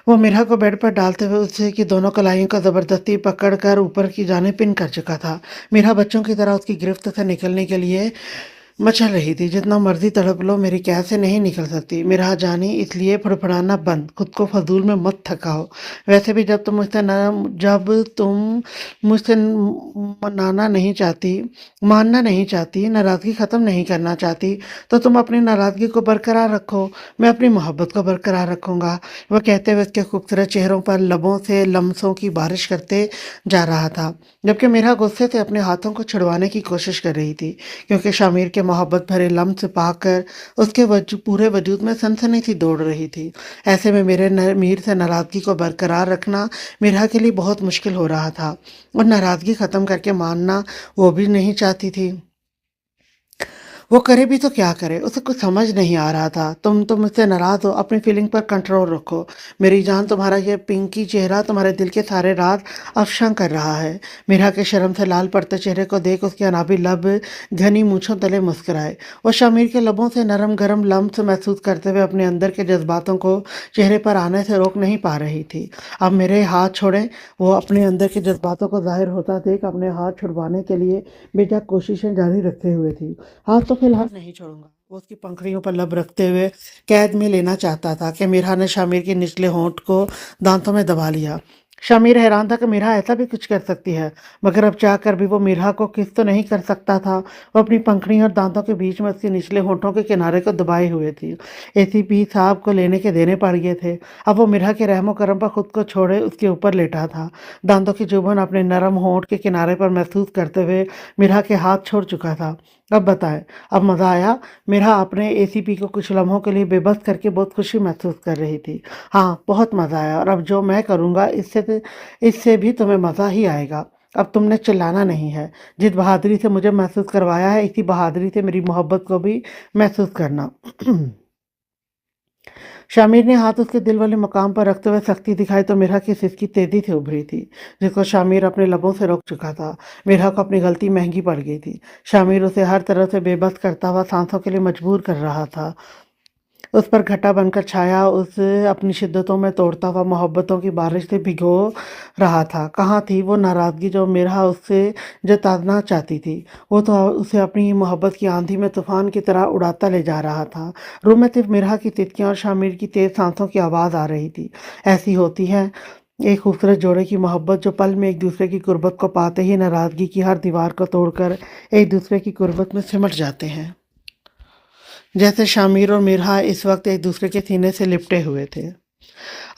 वो मिरहा को बेड पर डालते हुए उससे की दोनों कलाइयों को जबरदस्ती पकड़कर ऊपर की जानिब पिन कर चुका था। मिरहा बच्चों की तरह उसकी गिरफ्त से निकलने के लिए मचल रही थी। जितना मर्जी तड़प लो, मेरी कैद से नहीं निकल सकती। मेरा जानी, इसलिए फड़फड़ाना बंद, खुद को फजूल में मत थकाओ। वैसे भी जब तुम मुझसे मनाना नहीं चाहती, मानना नहीं चाहती, नाराज़गी ख़त्म नहीं करना चाहती, तो तुम अपनी नाराज़गी को बरकरार रखो। मैं अपनी मोहब्बत को बरकरार रखूँगा। वह कहते हुए उसके खूबसूरत चेहरों पर लबों से लम्सों की बारिश करते जा रहा था, जबकि मेरा गुस्से से अपने हाथों को छुड़वाने की कोशिश कर रही थी, क्योंकि शामिर के मोहब्बत भरे लम्स पाकर उसके पूरे वजूद में सनसनी सी दौड़ रही थी। ऐसे में मीर से नाराज़गी को बरकरार रखना मेरा के लिए बहुत मुश्किल हो रहा था, और नाराज़गी ख़त्म करके मानना वो भी नहीं चाहती थी। वो करे भी तो क्या करे, उसे कुछ समझ नहीं आ रहा था। तुम तो मुझसे नाराज़ हो, अपनी फीलिंग पर कंट्रोल रखो। मेरी जान, तुम्हारा ये पिंकी चेहरा तुम्हारे दिल के सारे राज अफशां कर रहा है। मीरा के शर्म से लाल पड़ते चेहरे को देख उसके अनाबी लब घनी मूंछों तले मुस्कुराए। वो शामिर के लबों से नरम गरम लम्स महसूस करते हुए अपने अंदर के जज्बातों को चेहरे पर आने से रोक नहीं पा रही थी। अब मेरे हाथ छोड़ें। वो अपने अंदर के जज्बातों को जाहिर होता देख अपने हाथ छुड़वाने के लिए बेझक कोशिशें जारी रखे हुए थी। हाथ तो फिलहाल नहीं छोड़ूंगा। वो उसकी पंखड़ियों पर लब रखते हुए कैद में लेना चाहता था कि मीरा ने शामिर के निचले होंठ को दांतों में दबा लिया। शमीर हैरान था कि मीरा ऐसा भी कुछ कर सकती है, मगर अब चाह कर भी वो मीरा को किस तो नहीं कर सकता था। वो अपनी पंखुड़ी और दांतों के बीच में उसके निचले होठों के किनारे को दबाए हुए थी। एसीपी साहब को लेने के देने पड़ गए थे। अब वो मीरा के रहमो करम पर खुद को छोड़े उसके ऊपर लेटा था। दांतों की चुभन अपने नरम होंठ के किनारे पर महसूस करते हुए मीरा के हाथ छोड़ चुका था। अब बताएं, अब मजा आया? मीरा अपने एसीपी को कुछ लम्हों के लिए बेबस करके बहुत खुशी महसूस कर रही थी। हाँ, बहुत मजा आया, और अब जो मैं करूँगा इससे भी तुम्हें मजा ही आएगा। अब तुमने चिल्लाना नहीं है। जिस बहादुरी से मुझे महसूस करवाया है, इसी बहादुरी से मेरी मोहब्बत को भी महसूस करना। शामिर ने हाथ उसके दिल वाले मकाम पर रखते हुए सख्ती दिखाई तो मिरा की सिसकी तेजी से उभरी थी, जिसको शामिर अपने लबों से रोक चुका था। मिरा को अपनी गलती महंगी पड़ गई थी। शामिर उसे हर तरह से बेबस करता हुआ सांसों के लिए मजबूर कर रहा था। उस पर घटा बनकर छाया उसे अपनी शिद्दतों में तोड़ता हुआ मोहब्बतों की बारिश से भिगो रहा था। कहाँ थी वो नाराज़गी जो मिरा उससे जताना चाहती थी? वो तो उसे अपनी मोहब्बत की आंधी में तूफान की तरह उड़ाता ले जा रहा था। रूम में सिर्फ मिरा की तितकियां और शामिर की तेज सांसों की आवाज़ आ रही थी। ऐसी होती है एक खूबसूरत जोड़े की मोहब्बत, जो पल में एक दूसरे की कुर्बत को पाते ही नाराज़गी की हर दीवार को तोड़कर एक दूसरे की कुर्बत में सिमट जाते हैं। जैसे शामिर और मिरहा इस वक्त एक दूसरे के सीने से लिपटे हुए थे।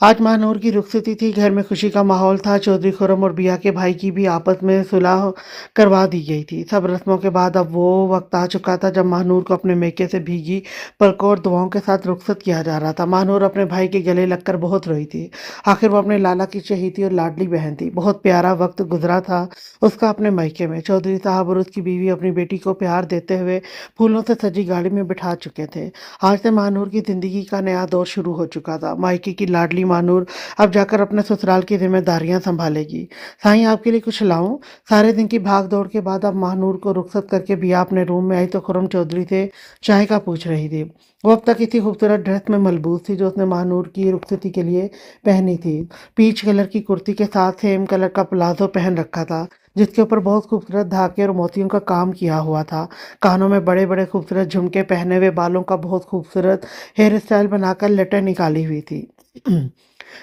आज महानूर की रुखसती थी। घर में खुशी का माहौल था। चौधरी खुर्रम और बिया के भाई की भी आपस में सुलह करवा दी गई थी। सब रस्मों के बाद अब वो वक्त आ चुका था जब महानूर को अपने मेके से भीगी पलकों और दुआओं के साथ रुखसत किया जा रहा था। महानूर अपने भाई के गले लगकर बहुत रोई थी। आखिर वो अपने लाला की चहेती और लाडली बहन थी। बहुत प्यारा वक्त गुजरा था उसका अपने मायके में। चौधरी साहब और उसकी बीवी अपनी बेटी को प्यार देते हुए फूलों से सजी गाड़ी में बिठा चुके थे। आज से महानूर की जिंदगी का नया दौर शुरू हो चुका था। मायके की लाडली महानूर अब जाकर अपने ससुराल की जिम्मेदारियां संभालेगी। साईं, आपके लिए कुछ लाऊं? सारे दिन की भाग दौड़ के बाद अब महानूर को रुखसत करके बिया अपने रूम में आई तो खुर्रम चौधरी से चाय का पूछ रही थी। वो अब तक इसी खूबसूरत ड्रेस में मलबूस थी जो उसने महानूर की रुखसती के लिए पहनी थी। पीच कलर की कुर्ती के साथ सेम कलर का प्लाजो पहन रखा था, जिसके ऊपर बहुत खूबसूरत धागे और मोतियों का काम किया हुआ था। कानों में बड़े बड़े खूबसूरत झुमके पहने हुए, बालों का बहुत खूबसूरत हेयर स्टाइल बनाकर लटें निकाली हुई थी,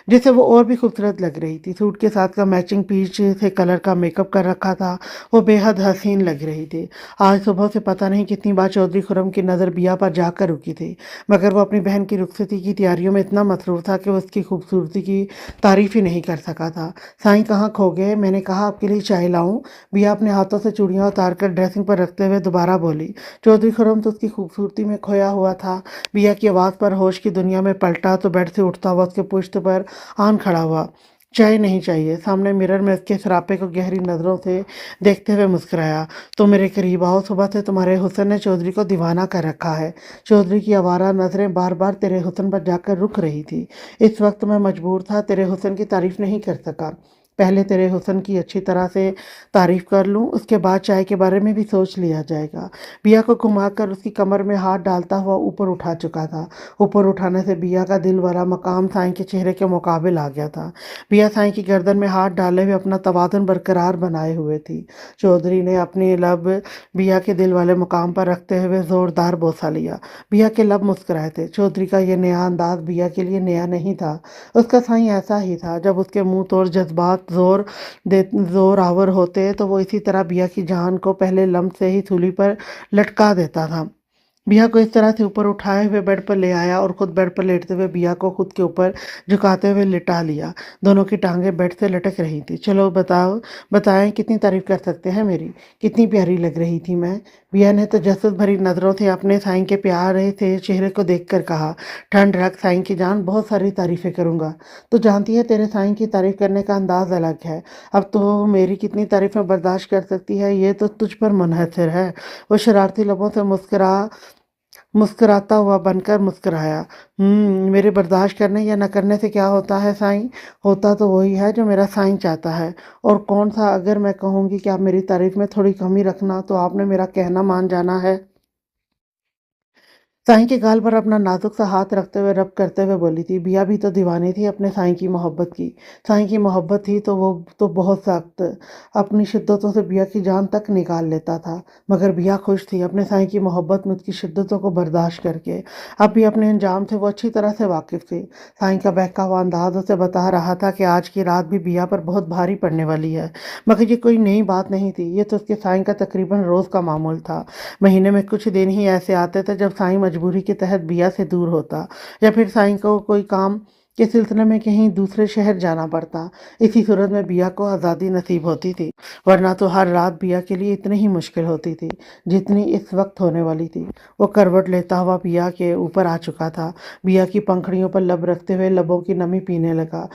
जिससे वो और भी खूबसूरत लग रही थी। सूट के साथ का मैचिंग पीच से कलर का मेकअप कर रखा था। वो बेहद हसीन लग रही थी। आज सुबह से पता नहीं कितनी बार चौधरी खुर्रम की नज़र बिया पर जाकर रुकी थी, मगर वो अपनी बहन की रुखसती की तैयारियों में इतना मसरूफ था कि वो उसकी खूबसूरती की तारीफ ही नहीं कर सका था। साईं, कहाँ खो गए? मैंने कहा आपके लिए चाय लाऊं? बिया अपने हाथों से चूड़ियां उतार कर ड्रेसिंग पर रखते हुए दोबारा बोली। चौधरी खुर्रम तो उसकी खूबसूरती में खोया हुआ था। बिया की आवाज़ पर होश की दुनिया में पलटा तो बेड से उठता हुआ उसके पुश्त पर आन खड़ा हुआ। चाय नहीं चाहिए। सामने मिरर में उसके सरापे को गहरी नजरों से देखते हुए मुस्कुराया। तो मेरे करीब आओ, सुबह से तुम्हारे हुस्न ने चौधरी को दीवाना कर रखा है। चौधरी की आवारा नजरें बार बार तेरे हुस्न पर जाकर रुक रही थी। इस वक्त मैं मजबूर था तेरे हुस्न की तारीफ नहीं कर सका। पहले तेरे हुस्न की अच्छी तरह से तारीफ कर लूं, उसके बाद चाय के बारे में भी सोच लिया जाएगा। बिया को घुमाकर उसकी कमर में हाथ डालता हुआ ऊपर उठा चुका था। ऊपर उठाने से बिया का दिल वाला मकाम साईं के चेहरे के मुकाबिल आ गया था। बिया साईं की गर्दन में हाथ डाले हुए अपना तवाज़ुन बरकरार बनाए हुए थी। चौधरी ने अपनी लब बिया के दिल वाले मुकाम पर रखते हुए जोरदार बोसा लिया। बिया के लब मुस्कुराए थे। चौधरी का यह नया अंदाज बिया के लिए नया नहीं था। उसका साईं ऐसा ही था। जब उसके मुंह तोड़ जज्बात जोर आवर होते तो वो इसी तरह बिया की जान को पहले लम्ब से ही सूली पर लटका देता था। बिया को इस तरह से ऊपर उठाए हुए बेड पर ले आया और खुद बेड पर लेटते हुए बिया को खुद के ऊपर झुकाते हुए लिटा लिया। दोनों की टांगें बेड से लटक रही थी। चलो बताओ, बताएं, कितनी तारीफ कर सकते हैं मेरी? कितनी प्यारी लग रही थी मैं? बिया ने तजस्सुस भरी नजरों से अपने साईं के प्यारे से चेहरे को देखकर कहा। ठंड रख साईं की जान, बहुत सारी तारीफें करूंगा। तो जानती है तेरे साईं की तारीफ करने का अंदाज अलग है। अब तो मेरी कितनी तारीफें बर्दाश्त कर सकती है ये तो तुझ पर मुनहसर है। वो शरारती लबों से मुस्कुराता हुआ बनकर मुस्कुराया। मेरे बर्दाश्त करने या न करने से क्या होता है साईं? होता तो वही है जो मेरा साईं चाहता है। और कौन सा? अगर मैं कहूँगी कि आप मेरी तारीफ में थोड़ी कमी रखना तो आपने मेरा कहना मान जाना है। साईं के गाल पर अपना नाजुक सा हाथ रखते हुए रब करते हुए बोली थी, बिया भी तो दीवानी थी अपने साईं की मोहब्बत की। साईं की मोहब्बत थी तो वो तो बहुत सख्त, अपनी शिद्दतों से बिया की जान तक निकाल लेता था। मगर बिया खुश थी अपने साईं की मोहब्बत में उसकी शिद्दतों को बर्दाश्त करके। अब भी अपने अंजाम से वो अच्छी तरह से वाकिफ थी। साईं का बहका हुआ अंदाज उसे बता रहा था कि आज की रात भी बिया पर बहुत भारी पड़ने वाली है। मगर ये कोई नई बात नहीं थी, ये तो उसके साईं का तकरीबन रोज का मामूल था। महीने में कुछ दिन ही ऐसे आते थे जब साईं मजबूरी के तहत बिया से दूर होता, या फिर साईं को कोई काम के सिलसिले में कहीं दूसरे शहर जाना पड़ता। इसी सूरत में बिया को आज़ादी नसीब होती थी, वरना तो हर रात बिया के लिए इतनी ही मुश्किल होती थी जितनी इस वक्त होने वाली थी। वो करवट लेता हुआ बिया के ऊपर आ चुका था, बिया की पंखड़ियों पर लब रखते हुए लबों की नमी पीने लगा।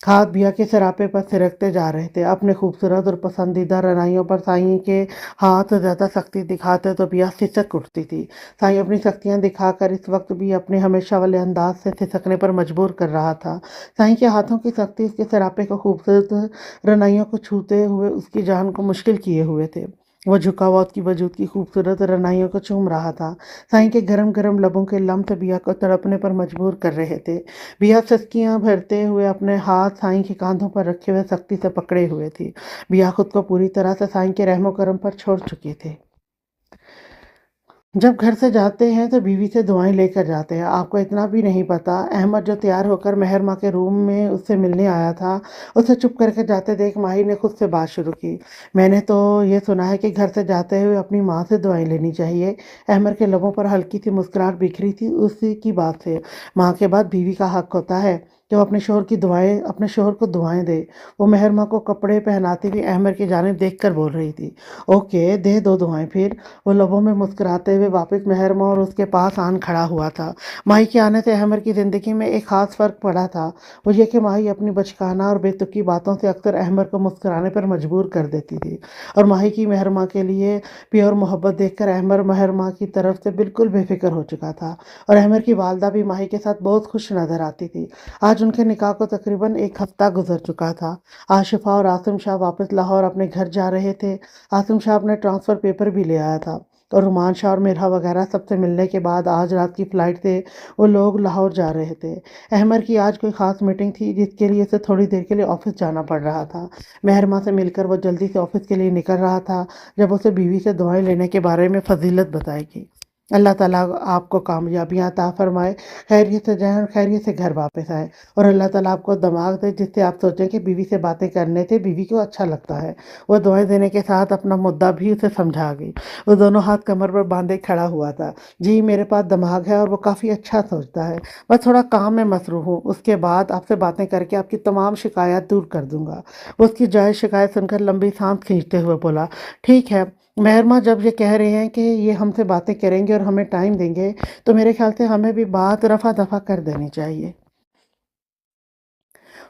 हाथ बिया के सरापे पर सिरकते जा रहे थे। अपने खूबसूरत और पसंदीदा रनाइयों पर साईं के हाथ ज्यादा सख्ती दिखाते तो बिया सिसक उठती थी। साईं अपनी शक्तियां दिखाकर इस वक्त भी अपने हमेशा वाले अंदाज से सिसकने पर मजबूर कर रहा था। साईं के हाथों की सख्ती उसके सरापे को खूबसूरत रनाइयों को छूते हुए उसकी जान को मुश्किल किए हुए थे। वो झुका हुआ उसकी वजूद की खूबसूरत रनाइयों को चूम रहा था। साईं के गरम गरम लबों के लम्स बिया को तड़पने पर मजबूर कर रहे थे। बिया सिसकियां भरते हुए अपने हाथ साईं के कांधों पर रखे हुए सख्ती से पकड़े हुए थी। बिया खुद को पूरी तरह से साईं के रहमो करम पर छोड़ चुकी थी। जब घर से जाते हैं तो बीवी से दुआएं लेकर जाते हैं। आपको इतना भी नहीं पता, अहमद जो तैयार होकर मेहर माँ के रूम में उससे मिलने आया था, उसे चुप करके जाते देख माही ने खुद से बात शुरू की। मैंने तो ये सुना है कि घर से जाते हुए अपनी माँ से दुआएं लेनी चाहिए। अहमद के लबों पर हल्की सी मुस्कुराहट बिखरी थी उसी की बात से। माँ के बाद बीवी का हक होता है कि वो अपने शोहर को दुआएं दे। वो मेहर माँ को कपड़े पहनाती हुई अहमद की जानिब देख कर बोल रही थी। ओके, दे दो दुआएं फिर। वो लबों में मुस्कुराते हुए वापस मेहरमा और उसके पास आन खड़ा हुआ था। माही के आने से अहमद की ज़िंदगी में एक खास फ़र्क पड़ा था। वो ये कि माही अपनी बचकाना और बेतुकी बातों से अक्सर अहमद को मुस्कुराने पर मजबूर कर देती थी, और माही की मेहरमा के लिए प्योर मोहब्बत देखकर अहमद मेहरमा की तरफ से बिल्कुल बेफिक्र हो चुका था। और अहमद की वालदा भी माही के साथ बहुत खुश नज़र आती थी। आज उनके निकाह को तकरीबन एक हफ्ता गुजर चुका था। आशिफा और आसिम शाह वापस लाहौर अपने घर जा रहे थे। आसिम शाह अपने ट्रांसफ़र पेपर भी ले आया था, और रुमान शाह और मिर्हा वगैरह सबसे मिलने के बाद आज रात की फ़्लाइट से वो लोग लाहौर जा रहे थे। अहमद की आज कोई ख़ास मीटिंग थी जिसके लिए उसे थोड़ी देर के लिए ऑफिस जाना पड़ रहा था। मेहरमा से मिलकर वो जल्दी से ऑफिस के लिए निकल रहा था जब उसे बीवी से दुआएं लेने के बारे में फजीलत बताएगी। अल्लाह ताला आपको कामयाबियाँ अता फरमाए, खैरियत से जाएं और खैरियत से घर वापस आए। और अल्लाह ताला आपको दिमाग दे जिससे आप सोचें कि बीवी से बातें करने से बीवी को अच्छा लगता है। वो दुआएं देने के साथ अपना मुद्दा भी उसे समझा गई। वो दोनों हाथ कमर पर बांधे खड़ा हुआ था। जी, मेरे पास दिमाग है और वो काफ़ी अच्छा सोचता है, बस थोड़ा काम में मसरूफ़ हूँ। उसके बाद आपसे बातें करके आपकी तमाम शिकायत दूर कर दूंगा। वो उसकी जायज़ शिकायत सुनकर लंबी सांस खींचते हुए बोला, ठीक है। मेहरमा जब ये कह रहे हैं कि ये हमसे बातें करेंगे और हमें टाइम देंगे, तो मेरे ख्याल से हमें भी बात रफा दफा कर देनी चाहिए।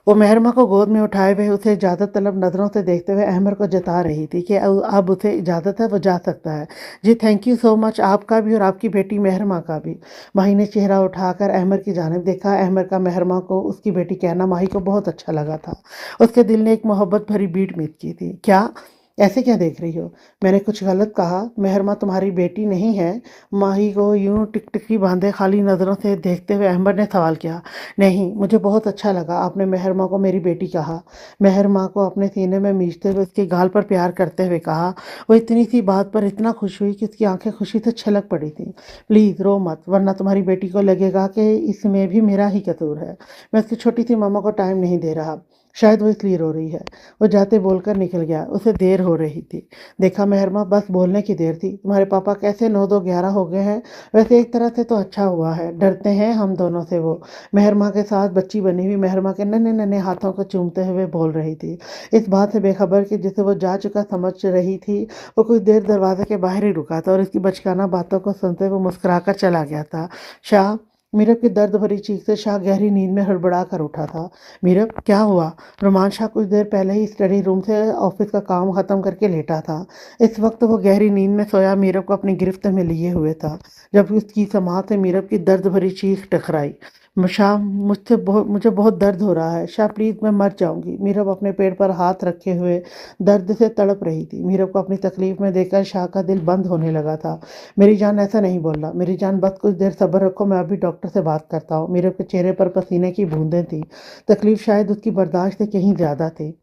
वो मेहरमा को गोद में उठाए हुए उसे इजाज़त तलब नज़रों से देखते हुए अहमद को जता रही थी कि अब उसे इजाज़त है, वो जा सकता है। जी, थैंक यू सो मच, आपका भी और आपकी बेटी मेहरमा का भी। माही ने चेहरा उठाकर अहमद की जानिब देखा। अहमद का मेहरमा को उसकी बेटी कहना माही को बहुत अच्छा लगा था। उसके दिल ने एक मोहब्बत भरी बीट मीत की थी। क्या, ऐसे क्या देख रही हो? मैंने कुछ गलत कहा? मेहरमा तुम्हारी बेटी नहीं है? माही को यूं टिकटिकी बांधे खाली नज़रों से देखते हुए अहमद ने सवाल किया। नहीं, मुझे बहुत अच्छा लगा आपने मेहरमा को मेरी बेटी कहा। मेहरमा को अपने सीने में मीचते हुए उसके गाल पर प्यार करते हुए कहा। वो इतनी सी बात पर इतना खुश हुई कि उसकी आंखें खुशी से छलक पड़ी थी। प्लीज़ रो मत, वरना तुम्हारी बेटी को लगेगा कि इसमें भी मेरा ही कसूर है। मैं उसकी छोटी सी मामा को टाइम नहीं दे रहा, शायद वो इसलिए रो रही है। वो जाते बोलकर निकल गया। उसे देर हो रही थी। देखा मेहरमा, बस बोलने की देर थी। तुम्हारे पापा कैसे 9-2-11 हो गए हैं। वैसे एक तरह से तो अच्छा हुआ है, डरते हैं हम दोनों से। वो मेहरमा के साथ बच्ची बनी हुई मेहरमा के नन्हे नन्हे हाथों को चूमते हुए बोल रही थी, इस बात से बेखबर कि जिसे वो जा चुका समझ रही थी। वो कुछ देर दरवाजे के बाहर ही रुका था और इसकी बचकाना बातों को सुनते हुए मुस्कुरा कर चला गया था। शाह, मीरब की दर्द भरी चीख से शाह गहरी नींद में हड़बड़ा कर उठा था। मीरब, क्या हुआ? रोमान शाह कुछ देर पहले ही स्टडी रूम से ऑफिस का काम खत्म करके लेटा था। इस वक्त वो गहरी नींद में सोया मीरब को अपनी गिरफ्त में लिए हुए था जब उसकी समात से मीरब की दर्द भरी चीख टकराई। शाह मुझे बहुत दर्द हो रहा है। शाह प्लीज़ मैं मर जाऊंगी। मीरब अपने पेट पर हाथ रखे हुए दर्द से तड़प रही थी। मीरब को अपनी तकलीफ में देखकर शाह का दिल बंद होने लगा था। मेरी जान ऐसा नहीं बोलना, मेरी जान बस कुछ देर सब्र रखो, मैं अभी डॉक्टर से बात करता हूँ। मीरब के चेहरे पर पसीने की बूंदें थी। तकलीफ शायद उसकी बर्दाश्त से कहीं ज़्यादा थी।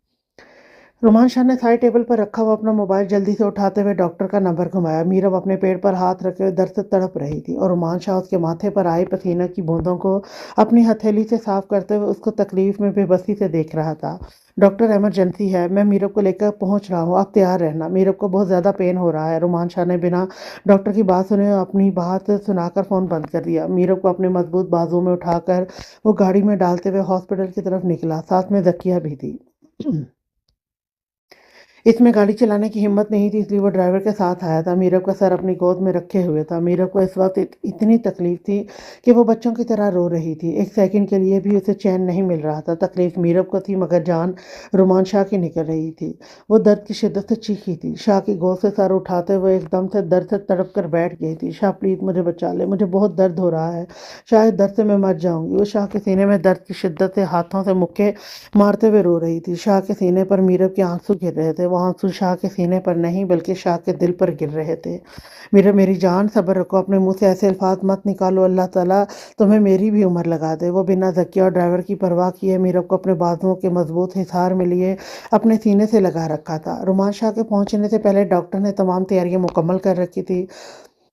रुमान शाह ने साइड टेबल पर रखा हुआ अपना मोबाइल जल्दी से उठाते हुए डॉक्टर का नंबर घुमाया। मीरब अपने पेट पर हाथ रखे हुए दर्द से तड़प रही थी और रुमान शाह उसके माथे पर आए पसीने की बूंदों को अपनी हथेली से साफ करते हुए उसको तकलीफ में बेबसी से देख रहा था। डॉक्टर, इमरजेंसी है, मैं मीरब को लेकर पहुंच रहा हूँ, आप तैयार रहना, मीरब को बहुत ज़्यादा पेन हो रहा है। रुमान शाह ने बिना डॉक्टर की बात सुने अपनी बात सुनाकर फ़ोन बंद कर दिया। मीरब को अपने मजबूत बाजुओं में उठाकर वो गाड़ी में डालते हुए हॉस्पिटल की तरफ निकला। साथ में जकिया भी थी। इसमें गाड़ी चलाने की हिम्मत नहीं थी, इसलिए वो ड्राइवर के साथ आया था। मीरब का सर अपनी गोद में रखे हुए था। मीरब को इस वक्त इतनी तकलीफ थी कि वो बच्चों की तरह रो रही थी। एक सेकंड के लिए भी उसे चैन नहीं मिल रहा था। तकलीफ मीरब को थी मगर जान रुमान शाह की निकल रही थी। वो दर्द की शिद्दत से चीखी थी। शाह की गोद से सर उठाते हुए एकदम से दर्द से तड़प कर बैठ गई थी। शाह प्लीज मुझे बचा ले, मुझे बहुत दर्द हो रहा है, शायद दर्द से मैं मर जाऊंगी। वो शाह के सीने में दर्द की शिद्दत से हाथों से मुक्के मारते हुए रो रही थी। शाह के सीने पर मीरब के आंसू गिर रहे थे। वो आंसू शाह के सीने पर नहीं बल्कि शाह के दिल पर गिर रहे थे। मीरब, मेरी जान, सब्र रखो, अपने मुंह से ऐसे अल्फाज मत निकालो, अल्लाह ताला तुम्हें मेरी भी उम्र लगा दे। वो बिना जकिया और ड्राइवर की परवाह किए मीरब को अपने बाजुओं के मजबूत हिसार में लिए अपने सीने से लगा रखा था। रुमान शाह के पहुंचने से पहले डॉक्टर ने तमाम तैयारियां मुकम्मल कर रखी थी।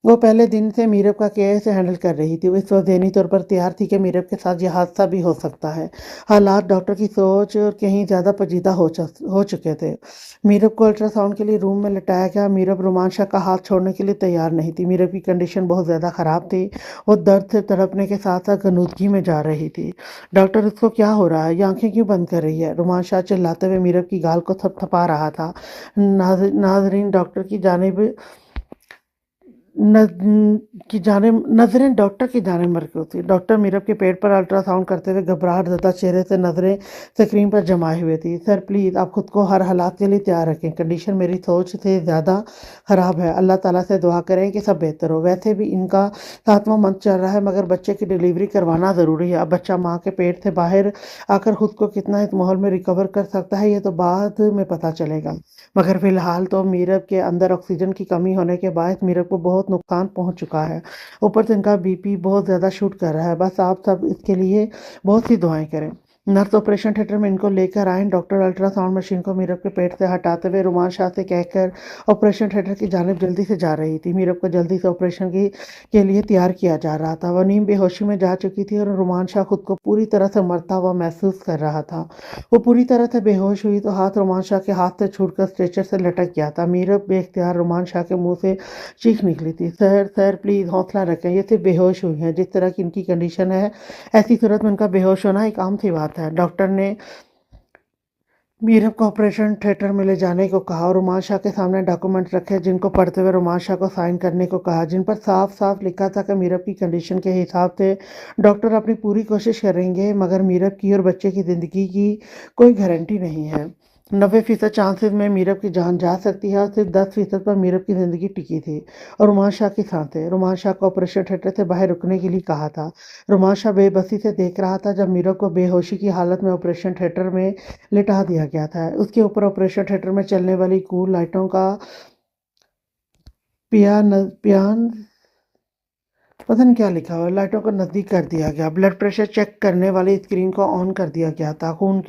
वो पहले दिन से मीरब का केयर से हैंडल कर रही थी। वो इस वक्त ज़हनी तौर पर तैयार थी कि मीरब के साथ यह हादसा भी हो सकता है। हालात डॉक्टर की सोच और कहीं ज़्यादा पेचीदा हो चुके थे। मीरब को अल्ट्रासाउंड के लिए रूम में लटाया गया। मीरब रुमान शाह का हाथ छोड़ने के लिए तैयार नहीं थी। मीरब की कंडीशन बहुत ज़्यादा ख़राब थी। वो दर्द से तड़पने के साथ साथ गनूदगी में जा रही थी। डॉक्टर, उसको क्या हो रहा है? ये आंखें क्यों बंद कर रही है? रुमान शाह चिल्लाते हुए मीरब की गाल को थपथपा रहा था। नाजरीन डॉक्टर की जानिब नजरें डॉक्टर की जाने मरकूज थी। डॉक्टर मीरब के पेट पर अल्ट्रासाउंड करते हुए घबराहट ज़दा चेहरे से नजरें स्क्रीन पर जमाए हुए थी। सर प्लीज़ आप खुद को हर हालात के लिए तैयार रखें, कंडीशन मेरी सोच से ज़्यादा ख़राब है। अल्लाह ताला से दुआ करें कि सब बेहतर हो। वैसे भी इनका 7वां मंथ चल रहा है मगर बच्चे की डिलीवरी करवाना ज़रूरी है। अब बच्चा माँ के पेट से बाहर आकर खुद को कितना इस माहौल में रिकवर कर सकता है ये तो बाद में पता चलेगा, मगर फिलहाल तो मीरब के अंदर ऑक्सीजन की कमी होने के बाद मीरब को बहुत नुकसान पहुंच चुका है। ऊपर से इनका बीपी बहुत ज़्यादा शूट कर रहा है। बस आप सब इसके लिए बहुत सी दुआएं करें। नर्स ऑपरेशन थिएटर में इनको लेकर आए। डॉक्टर अल्ट्रासाउंड मशीन को मीरब के पेट से हटाते हुए रुमान शाह से कहकर ऑपरेशन थिएटर की जानिब जल्दी से जा रही थी। मीरब को जल्दी से ऑपरेशन के लिए तैयार किया जा रहा था। वह नीम बेहोशी में जा चुकी थी और रुमान शाह खुद को पूरी तरह से मरता हुआ महसूस कर रहा था। वो पूरी तरह से बेहोश हुई तो हाथ रुमान शाह के हाथ से छूटकर स्ट्रेचर से लटक गया था। मीरब बेख्तियार रुमान शाह के मुंह से चीख निकली थी, सर सर प्लीज़ हौसला रखें, ये सिर्फ बेहोश हुई हैं। जिस तरह की इनकी कंडीशन है ऐसी सूरत में उनका बेहोश होना एक आम सी बात है। डॉक्टर ने मीरब को ऑपरेशन थिएटर में ले जाने को कहा और रुमान शाह के सामने डॉक्यूमेंट रखे जिनको पढ़ते हुए रुमान शाह को साइन करने को कहा, जिन पर साफ साफ लिखा था कि मीरब की कंडीशन के हिसाब से डॉक्टर अपनी पूरी कोशिश करेंगे मगर मीरब की और बच्चे की ज़िंदगी की कोई गारंटी नहीं है। 90% चांसेस में मीरब की जान जा सकती है और सिर्फ 10% पर मीरब की ज़िंदगी टिकी थी। और रुमान शाह की सांसें। रुमान शाह को ऑपरेशन थिएटर से बाहर रुकने के लिए कहा था। रुमान शाह बेबसी से देख रहा था जब मीरब को बेहोशी की हालत में ऑपरेशन थिएटर में लिटा दिया गया था। उसके ऊपर ऑपरेशन थिएटर में चलने वाली कूल लाइटों का पियान पता नहीं क्या लिखा हुआ, लाइटों को नज़दीक कर दिया गया। ब्लड प्रेशर चेक करने वाली स्क्रीन को ऑन कर दिया गया था। खून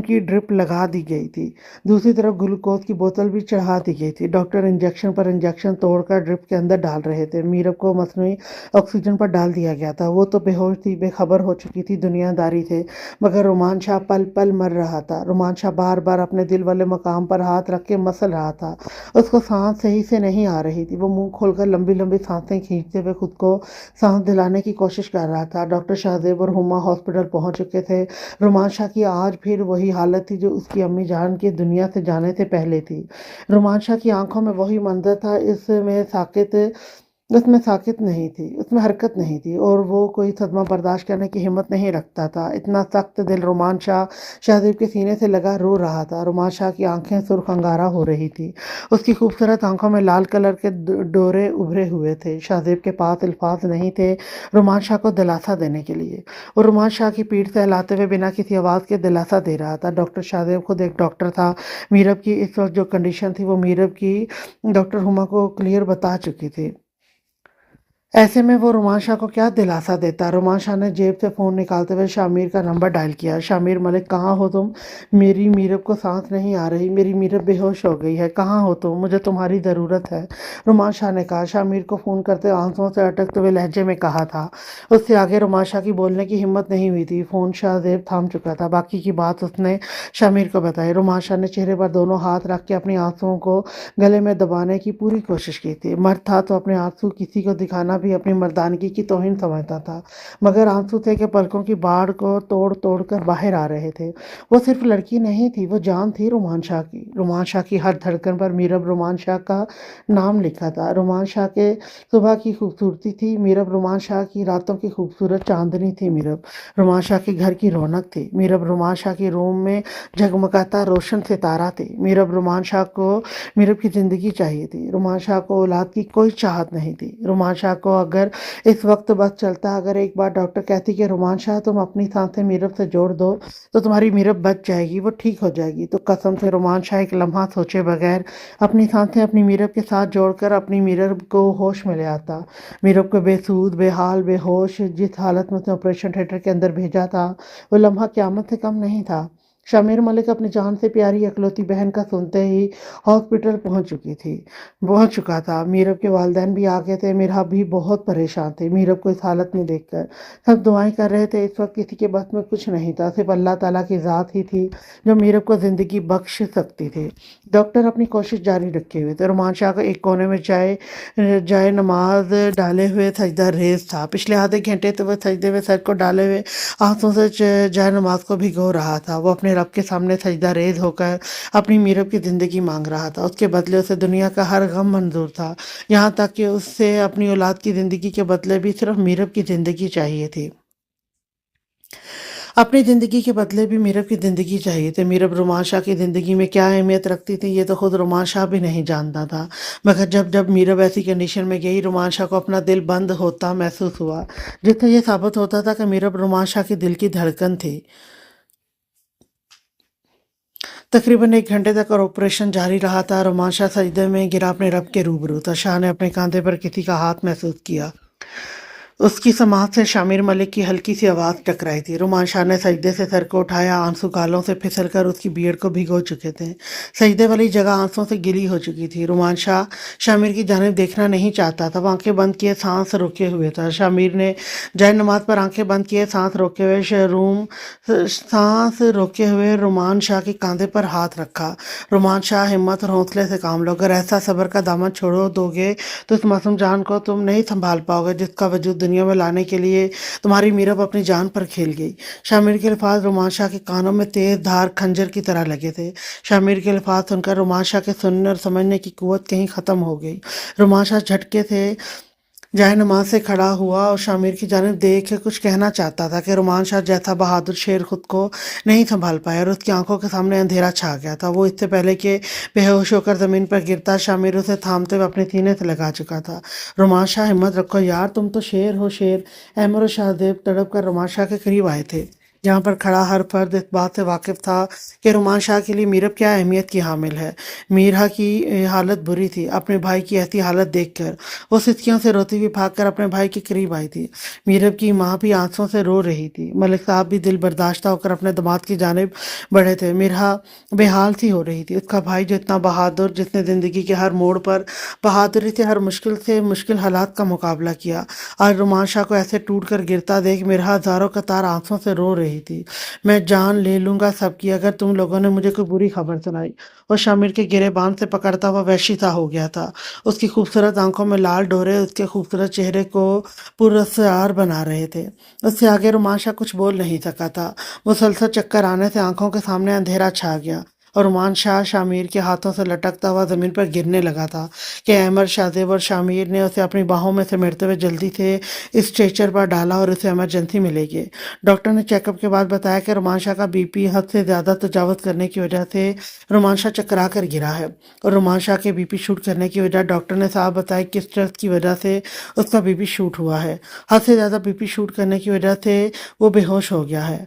की ड्रिप लगा दी गई थी। दूसरी तरफ ग्लूकोज की बोतल भी चढ़ा दी गई थी। डॉक्टर इंजेक्शन पर इंजेक्शन तोड़कर ड्रिप के अंदर डाल रहे थे। मीरब को मसनूई ऑक्सीजन पर डाल दिया गया था। वो तो बेहोश थी, बेखबर हो चुकी थी दुनियादारी से, मगर रुमान शाह पल पल मर रहा था। रुमान शाह बार बार अपने दिल वाले मकाम पर हाथ रख के मसल रहा था। उसको सांस सही से नहीं आ रही थी। वो मुंह खोलकर लंबी लंबी सांसें खींचते हुए खुद को सांस दिलाने की कोशिश कर रहा था। डॉक्टर शाहजेब और हुमा हॉस्पिटल पहुंच चुके थे। रुमान शाह की आज फिर वही हालत थी जो उसकी अम्मी जान के दुनिया से जाने से पहले थी। रुमान शाह की आंखों में वही मंजर था। इसमें साकित اس میں ساکت نہیں تھی، اس میں حرکت نہیں تھی، اور وہ کوئی صدمہ برداشت کرنے کی ہمت نہیں رکھتا تھا۔ اتنا سخت دل رومان شاہ شہزیب کے سینے سے لگا رو رہا تھا۔ رومان شاہ کی آنکھیں سرخ انگارہ ہو رہی تھی، اس کی خوبصورت آنکھوں میں لال کلر کے ڈورے ابھرے ہوئے تھے۔ شہزیب کے پاس الفاظ نہیں تھے رومان شاہ کو دلاسا دینے کے لیے۔ وہ رومان شاہ کی پیٹھ سے ہلاتے ہوئے بنا کسی آواز کے دلاسا دے رہا تھا۔ ڈاکٹر شہزیب خود ایک ڈاکٹر تھا۔ میرب کی اس وقت جو کنڈیشن تھی وہ میرب کی ڈاکٹر ہما کو کلیئر بتا چکی تھی۔ ایسے میں وہ رومان شاہ کو کیا دلاسا دیتا؟ رومان شاہ نے جیب سے فون نکالتے ہوئے شامیر کا نمبر ڈائل کیا۔ شامیر ملک، کہاں ہو تم؟ میری میرب کو سانس نہیں آ رہی، میری میرب بے ہوش ہو گئی ہے، کہاں ہو تم؟ مجھے تمہاری ضرورت ہے، رومان شاہ نے کہا۔ شامیر کو فون کرتے آنسوؤں سے اٹکتے ہوئے لہجے میں کہا تھا۔ اس سے آگے رومان شاہ کی بولنے کی ہمت نہیں ہوئی تھی۔ فون شہزیب تھام چکا تھا۔ باقی کی بات اس نے شامیر کو بتائی۔ رومان شاہ نے چہرے پر دونوں ہاتھ رکھ کے اپنی آنسوؤں کو گلے میں دبانے کی پوری کوشش کی تھی۔ مرد تھا تو اپنے آنسو کسی کو دکھانا بھی اپنی مردانگی کی توہین سمجھتا تھا، مگر آنسو تھے کہ پلکوں کی باڑ کو توڑ توڑ کر باہر آ رہے تھے۔ وہ صرف لڑکی نہیں تھی، وہ جان تھی رومان شاہ کی۔ رومان شاہ کی ہر دھڑکن پر میرب رومان شاہ کا نام لکھا تھا۔ رومان شاہ کے صبح کی خوبصورتی تھی میرب، رومان شاہ کی راتوں کی خوبصورت چاندنی تھی میرب، رومان شاہ کے گھر کی رونق تھی میرب، رومان شاہ کے روم میں جگمگاتا روشن ستارہ تھی میرب۔ رومان شاہ کو میرب کی زندگی چاہیے تھی۔ رومان شاہ کو اولاد کی کوئی چاہت نہیں تھی۔ رومان شاہ کو اگر اس وقت بس چلتا، اگر ایک بار ڈاکٹر کہتی کہ رومان شاہ تم اپنی سانسیں میرب سے جوڑ دو تو تمہاری میرب بچ جائے گی، وہ ٹھیک ہو جائے گی، تو قسم سے رومان شاہ ایک لمحہ سوچے بغیر اپنی سانسیں اپنی میرب کے ساتھ جوڑ کر اپنی میرب کو ہوش میں لے آتا۔ میرب کو بے سود، بے حال، بے ہوش جس حالت میں اسے آپریشن تھیٹر کے اندر بھیجا تھا، وہ لمحہ قیامت سے کم نہیں تھا۔ شامیر ملک اپنی جان سے پیاری اکلوتی بہن کا سنتے ہی ہاسپٹل پہنچ چکا تھا۔ میرب کے والدین بھی آ گئے تھے۔ میرا بھی بہت پریشان تھے میرب کو اس حالت میں دیکھ کر۔ سب دعائیں کر رہے تھے۔ اس وقت کسی کے بس میں کچھ نہیں تھا، صرف اللہ تعالیٰ کی ذات ہی تھی جو میرب کو زندگی بخش سکتی تھی۔ ڈاکٹر اپنی کوشش جاری رکھے ہوئے تھے۔ رومان شاہ کو ایک کونے میں جائے نماز ڈالے ہوئے سجدہ ریز تھا۔ پچھلے آدھے گھنٹے تو وہ سجدے میں سر کو ڈالے ہوئے آنسوں سے جائے نماز کو بھگو رہا تھا۔ وہ اپنے رب کے سامنے سجدہ ریز ہو کر اپنی میرب کی زندگی مانگ رہا تھا۔ اس کے بدلے اسے دنیا کا ہر غم منظور تھا، یہاں تک کہ اس سے اپنی اولاد کی زندگی کے بدلے بھی صرف میرب کی زندگی چاہیے تھی۔ اپنی زندگی کے بدلے بھی میرب کی زندگی چاہیے تھی۔ میرب رومان شاہ کی زندگی میں کیا اہمیت رکھتی تھی یہ تو خود رومان شاہ بھی نہیں جانتا تھا، مگر جب میرب ایسی کنڈیشن میں گئی، رومان شاہ کو اپنا دل بند ہوتا محسوس ہوا، جس سے یہ ثابت ہوتا تھا کہ میرب رومان شاہ کے دل کی دھڑکن تھی۔ تقریباً ایک گھنٹے تک اور آپریشن جاری رہا تھا۔ رومان شاہ سجدے میں گرا اپنے رب کے روبرو تھا۔ شاہ نے اپنے کاندھے پر کسی کا ہاتھ محسوس کیا۔ اس کی سماعت سے شامیر ملک کی ہلکی سی آواز ٹکرائی تھی۔ رومان شاہ نے سجدے سے سر کو اٹھایا، آنسو گالوں سے پھسل کر اس کی بیئڑ کو بھگو چکے تھے۔ سجدے والی جگہ آنسوں سے گیلی ہو چکی تھی۔ رومان شاہ شامیر کی جانب دیکھنا نہیں چاہتا تھا، وہ آنکھیں بند کیے سانس روکے ہوئے تھا۔ شامیر نے جائے نماز پر آنکھیں بند کیے سانس روکے ہوئے رومان شاہ کے کاندھے پر ہاتھ رکھا۔ رومان شاہ، ہمت اور حوصلے سے کام لو، اگر ایسا صبر کا دامن چھوڑ دو گے تو اس معصوم جان کو تم نہیں سنبھال پاؤ گے جس کا وجود دنیا میں لانے کے لیے تمہاری میرب اپنی جان پر کھیل گئی۔ شامیر کے الفاظ رومان شاہ کے کانوں میں تیز دھار خنجر کی طرح لگے تھے۔ شامیر کے الفاظ سن کر رومان شاہ کے سننے اور سمجھنے کی قوت کہیں ختم ہو گئی۔ رومان شاہ جھٹکے سے جائے نماز سے کھڑا ہوا اور شامیر کی جانب دیکھ کچھ کہنا چاہتا تھا کہ رومان شاہ جیسا بہادر شیر خود کو نہیں سنبھال پایا اور اس کی آنکھوں کے سامنے اندھیرا چھا گیا تھا۔ وہ اس سے پہلے کہ بے ہوش ہو کر زمین پر گرتا، شامیر اسے تھامتے ہوئے اپنے سینے سے لگا چکا تھا۔ رومان شاہ، ہمت رکھو یار، تم تو شیر ہو شیر۔ احمد اور شہزیب تڑپ کر رومان شاہ کے قریب آئے تھے۔ یہاں پر کھڑا ہر فرد اس بات سے واقف تھا کہ رومان شاہ کے لیے میرب کیا اہمیت کی حامل ہے۔ میرا کی حالت بری تھی اپنے بھائی کی ایسی حالت دیکھ کر۔ وہ سسکیوں سے روتی ہوئی بھاگ کر اپنے بھائی کے قریب آئی تھی۔ میرب کی ماں بھی آنسوں سے رو رہی تھی۔ ملک صاحب بھی دل برداشتہ ہو کر اپنے داماد کی جانب بڑھے تھے۔ میرا بے حال سی ہو رہی تھی۔ اس کا بھائی جو اتنا بہادر، جس نے زندگی کے ہر موڑ پر بہادری سے مشکل حالات کا مقابلہ کیا، آج رومان شاہ کو ایسے ٹوٹ کر گرتا دیکھ میرا ہزاروں قطار آنسوں سے رو رہی تھی۔ میں جان لے لوں گا سب کی اگر تم لوگوں نے مجھے کوئی بری خبر سنائی۔ وہ شامیر کے گریبان سے پکڑتا ہوا وحشی سا ہو گیا تھا۔ اس کی خوبصورت آنکھوں میں لال ڈورے اس کے خوبصورت چہرے کو پراسرار بنا رہے تھے۔ اس سے آگے رومان شاہ کچھ بول نہیں سکا تھا۔ مسلسل چکر آنے سے آنکھوں کے سامنے اندھیرا چھا گیا اور رومان شاہ شامیر کے ہاتھوں سے لٹکتا ہوا زمین پر گرنے لگا تھا کہ احمد شہزیب اور شامیر نے اسے اپنی باہوں میں سمیٹتے ہوئے جلدی سے اسٹریچر پر ڈالا اور اسے ایمرجنسی میں لے گئے۔ ڈاکٹر نے چیک اپ کے بعد بتایا کہ رومان شاہ کا بی پی حد سے زیادہ تجاوز کرنے کی وجہ سے رومان شاہ چکرا کر گرا ہے، اور رومان شاہ کے بی پی شوٹ کرنے کی وجہ ڈاکٹر نے صاحب بتایا کہ اسٹریس کی وجہ سے اس کا بی پی شوٹ ہوا ہے۔ حد سے زیادہ بی پی شوٹ کرنے کی وجہ سے وہ بے ہوش ہو گیا ہے۔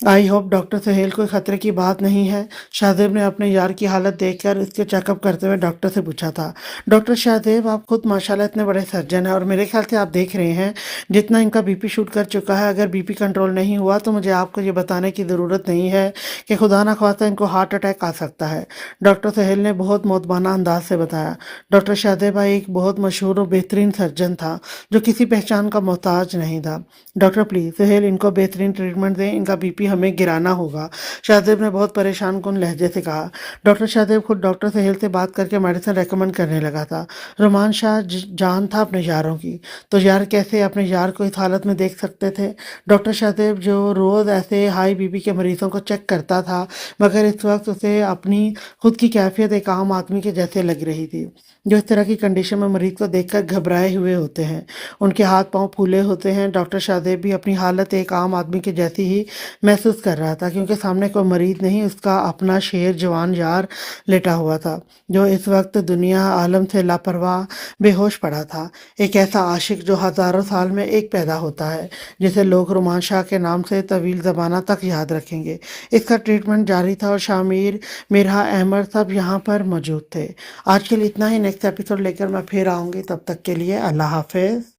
آئی ہوپ ڈاکٹر سہیل کوئی خطرے کی بات نہیں ہے؟ شاہزیب نے اپنے یار کی حالت دیکھ کر اس کے چیک اپ کرتے ہوئے ڈاکٹر سے پوچھا تھا۔ ڈاکٹر شاہزیب، آپ خود ماشاءاللہ اتنے بڑے سرجن ہیں، اور میرے خیال سے آپ دیکھ رہے ہیں جتنا ان کا بی پی شوٹ کر چکا ہے۔ اگر بی پی کنٹرول نہیں ہوا تو مجھے آپ کو یہ بتانے کی ضرورت نہیں ہے کہ خدا نہ خواستہ ان کو ہارٹ اٹیک آ سکتا ہے، ڈاکٹر سہیل نے بہت مؤدبانہ انداز سے بتایا۔ ڈاکٹر شاہزیب ایک بہت مشہور اور بہترین سرجن تھا جو کسی پہچان کا محتاج نہیں تھا۔ ڈاکٹر پلیز سہیل، ان کو بہترین ٹریٹمنٹ دیں، ان کا بی پی ہمیں گرانا ہوگا، شاہزیب نے بہت پریشان کن لہجے سے کہا۔ ڈاکٹر شاہزیب خود ڈاکٹر سہیل سے بات کر کے میڈیسن ریکمنڈ کرنے لگا تھا۔ رومان شاہ جان تھا اپنے یاروں کی، تو یار کیسے اپنے یار کو اس حالت میں دیکھ سکتے تھے؟ ڈاکٹر شاہزیب جو روز ایسے ہائی بی پی کے مریضوں کو چیک کرتا تھا، مگر اس وقت اسے اپنی خود کی کیفیت ایک عام آدمی کے جیسے لگ رہی تھی، جو اس طرح کی کنڈیشن میں مریض کو دیکھ کر گھبرائے ہوئے ہوتے ہیں، ان کے ہاتھ پاؤں پھولے ہوتے ہیں۔ ڈاکٹر شاہزیب بھی اپنی حالت ایک عام آدمی کے جیسی ہی محسوس کر رہا تھا، کیونکہ سامنے کوئی مریض نہیں، اس کا اپنا شیر جوان یار لیٹا ہوا تھا، جو اس وقت دنیا عالم سے لاپرواہ بے ہوش پڑا تھا۔ ایک ایسا عاشق جو ہزاروں سال میں ایک پیدا ہوتا ہے، جسے لوگ رومان شاہ کے نام سے طویل زمانہ تک یاد رکھیں گے۔ اس کا ٹریٹمنٹ جاری تھا، اور شامیر، میرا، احمد سب یہاں پر موجود تھے۔ آج کے لیے اتنا ہی، نیکسٹ ایپیسوڈ لے کر میں پھر آؤں گی، تب تک کے لیے اللہ حافظ۔